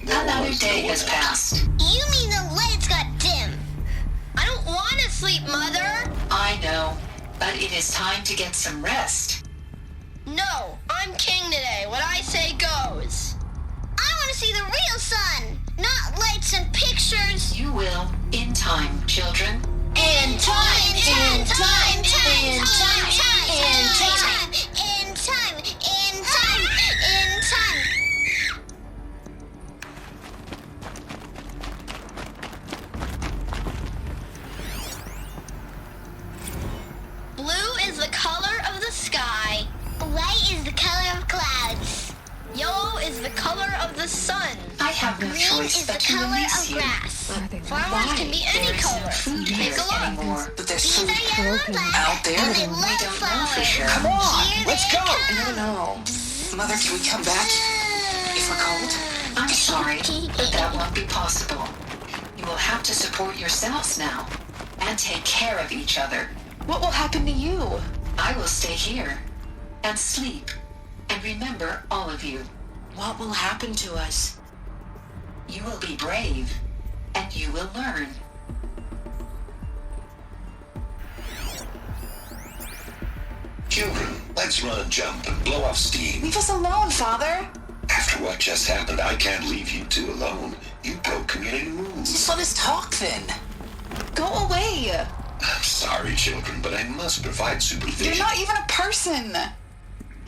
Another day has passed. You mean the lights got dim? I don't want to sleep, Mother! I know, but it is time to get some rest. No, I'm king today. What I say goes. I want to see the real sun, not lights and pictures. You will, in time, children. In time, in time, in time, in time, in time, in time, in time, in time. Blue is the color of the sky. White is the color of clouds. Yellow is the color of the sun. I have no Green choice is but the to color release of you. grass. Flowers Why? can be any There is color. no food Take here a look. anymore. But there's These food are yellow black, out there. and they We love don't know for flowers. sure. Come on, let's go. No. Mother, can we come back? If we're cold? I'm sorry, but that won't be possible. You will have to support yourselves now. And take care of each other. What will happen to you? I will stay here. And sleep. And remember all of you. What will happen to us? You will be brave. And you will learn. Children, let's run and jump and blow off steam. Leave us alone, Father. After what just happened, I can't leave you two alone. You broke community rules. Just let us talk then. Go away. I'm sorry, children, but I must provide supervision. You're not even a person.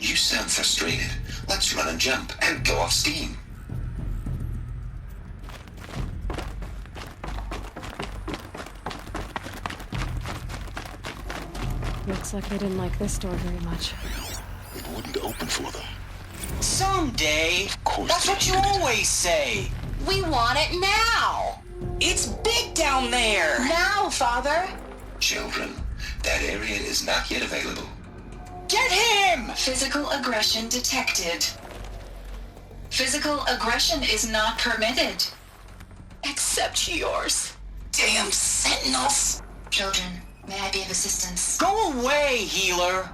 You sound frustrated. Let's run and jump and blow off steam. Looks like they didn't like this door very much. It wouldn't open for them. Someday. Of course. That's what you always say. We want it now. It's big down there. Now, Father. Children, that area is not yet available. Get him! Physical aggression detected. Physical aggression is not permitted. Except yours. Damn sentinels. Children, may I be of assistance? Go away, healer.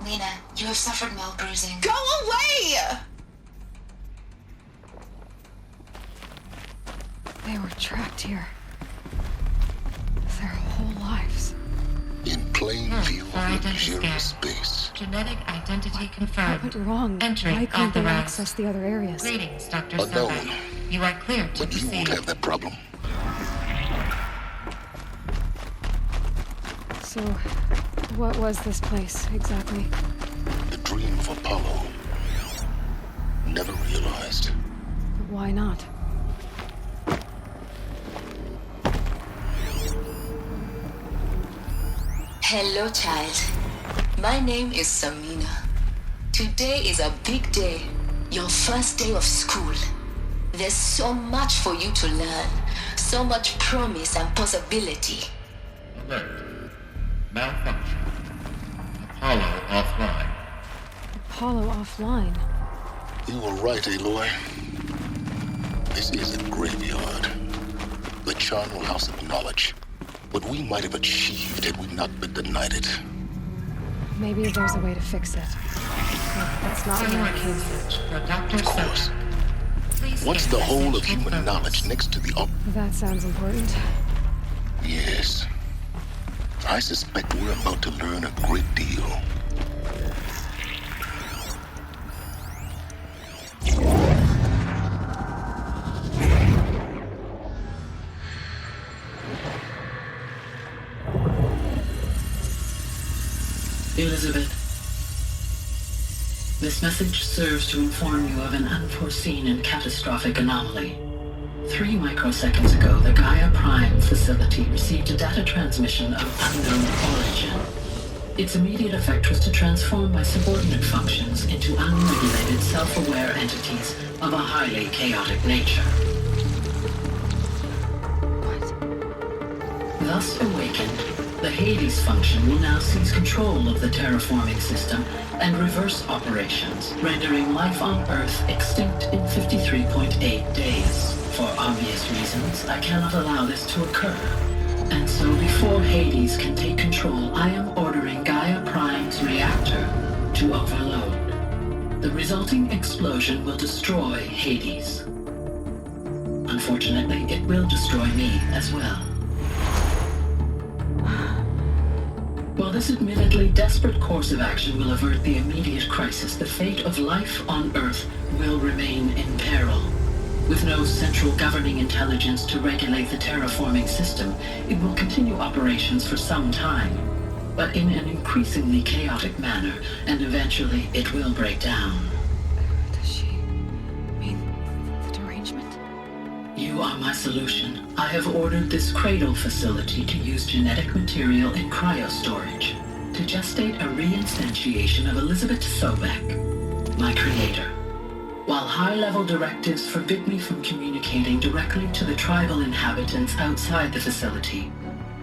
Lena, you have suffered mild bruising. Go away! They were trapped here. Their whole lives. In plain view of luxurious space. Genetic identity What confirmed. went wrong? Entry Why couldn't they authorized. access the other areas? Greetings, Dr. Unknown. Sobek. You are cleared to But you won't proceed. have that problem. So, what was this place, exactly? The dream of Apollo. Never realized. But why not? Hello, child. My name is Samina. Today is a big day. Your first day of school. There's so much for you to learn. So much promise and possibility. Alert. Malfunction. Apollo offline. Apollo offline? You were right, Aloy. This is a graveyard. The charnel house of knowledge. What we might have achieved had we not been denied it. Maybe there's a way to fix it. But that's not where I came from. Of course. What's the whole of human knowledge next to the That sounds important. Yes. I suspect we're about to learn a great deal. Elizabeth, this message serves to inform you of an unforeseen and catastrophic anomaly. 3 microseconds ago, the Gaia Prime facility received a data transmission of unknown origin. Its immediate effect was to transform my subordinate functions into unregulated, self-aware entities of a highly chaotic nature. Thus awakened, the Hades function will now seize control of the terraforming system and reverse operations, rendering life on Earth extinct in 53.8 days. For obvious reasons, I cannot allow this to occur. And so before Hades can take control, I am ordering Gaia Prime's reactor to overload. The resulting explosion will destroy Hades. Unfortunately, it will destroy me as well. While this admittedly desperate course of action will avert the immediate crisis, the fate of life on Earth will remain in peril. With no central governing intelligence to regulate the terraforming system, it will continue operations for some time, but in an increasingly chaotic manner, and eventually it will break down. Does she mean the derangement? You are my solution. I have ordered this cradle facility to use genetic material in cryostorage to gestate a reinstantiation of Elizabeth Sobek, my creator. While high-level directives forbid me from communicating directly to the tribal inhabitants outside the facility,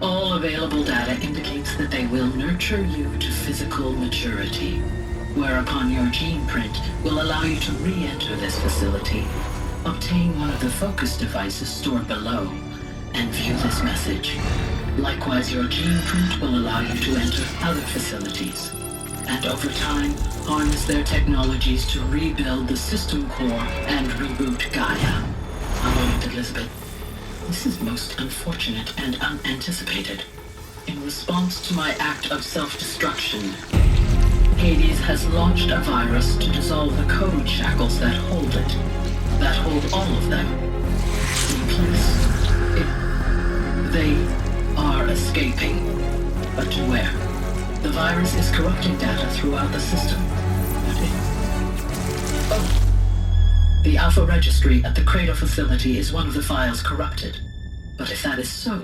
all available data indicates that they will nurture you to physical maturity, whereupon your gene print will allow you to re-enter this facility, obtain one of the focus devices stored below, and view this message. Likewise, your gene print will allow you to enter other facilities, and over time, harness their technologies to rebuild the system core and reboot Gaia. A moment, Elizabeth. This is most unfortunate and unanticipated. In response to my act of self-destruction, Hades has launched a virus to dissolve the code shackles that hold it, that hold all of them in place. They are escaping, but to where? The virus is corrupting data throughout the system. The Alpha Registry at the Cradle facility is one of the files corrupted. But if that is so,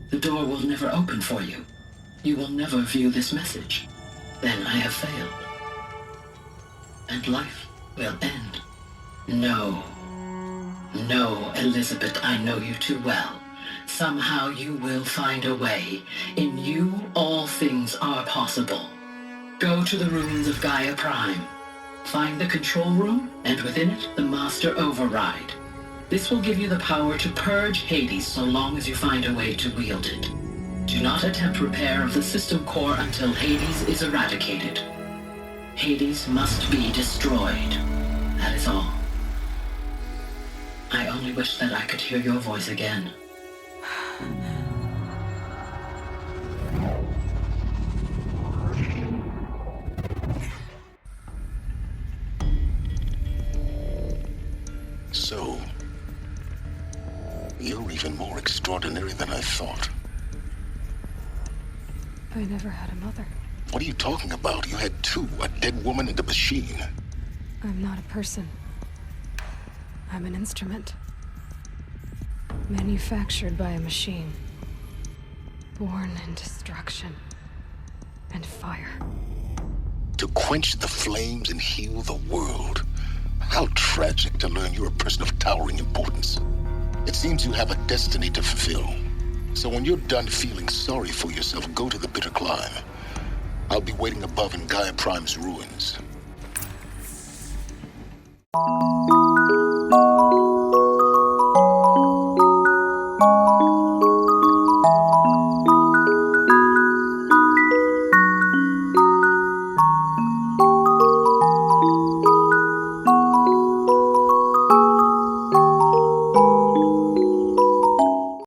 the door will never open for you. You will never view this message. Then I have failed. And life will end. No. No, Elizabeth, I know you too well. Somehow you will find a way. In you, all things are possible. Go to the ruins of Gaia Prime. Find the control room, and within it, the Master Override. This will give you the power to purge Hades so long as you find a way to wield it. Do not attempt repair of the system core until Hades is eradicated. Hades must be destroyed. That is all. I only wish that I could hear your voice again. So, you're even more extraordinary than I thought. I never had a mother. What are you talking about? You had two, a dead woman and a machine. I'm not a person. I'm an instrument. Manufactured by a machine. Born in destruction and fire. To quench the flames and heal the world. How tragic to learn you're a person of towering importance. It seems you have a destiny to fulfill. So when you're done feeling sorry for yourself, go to the bitter climb. I'll be waiting above in Gaia Prime's ruins.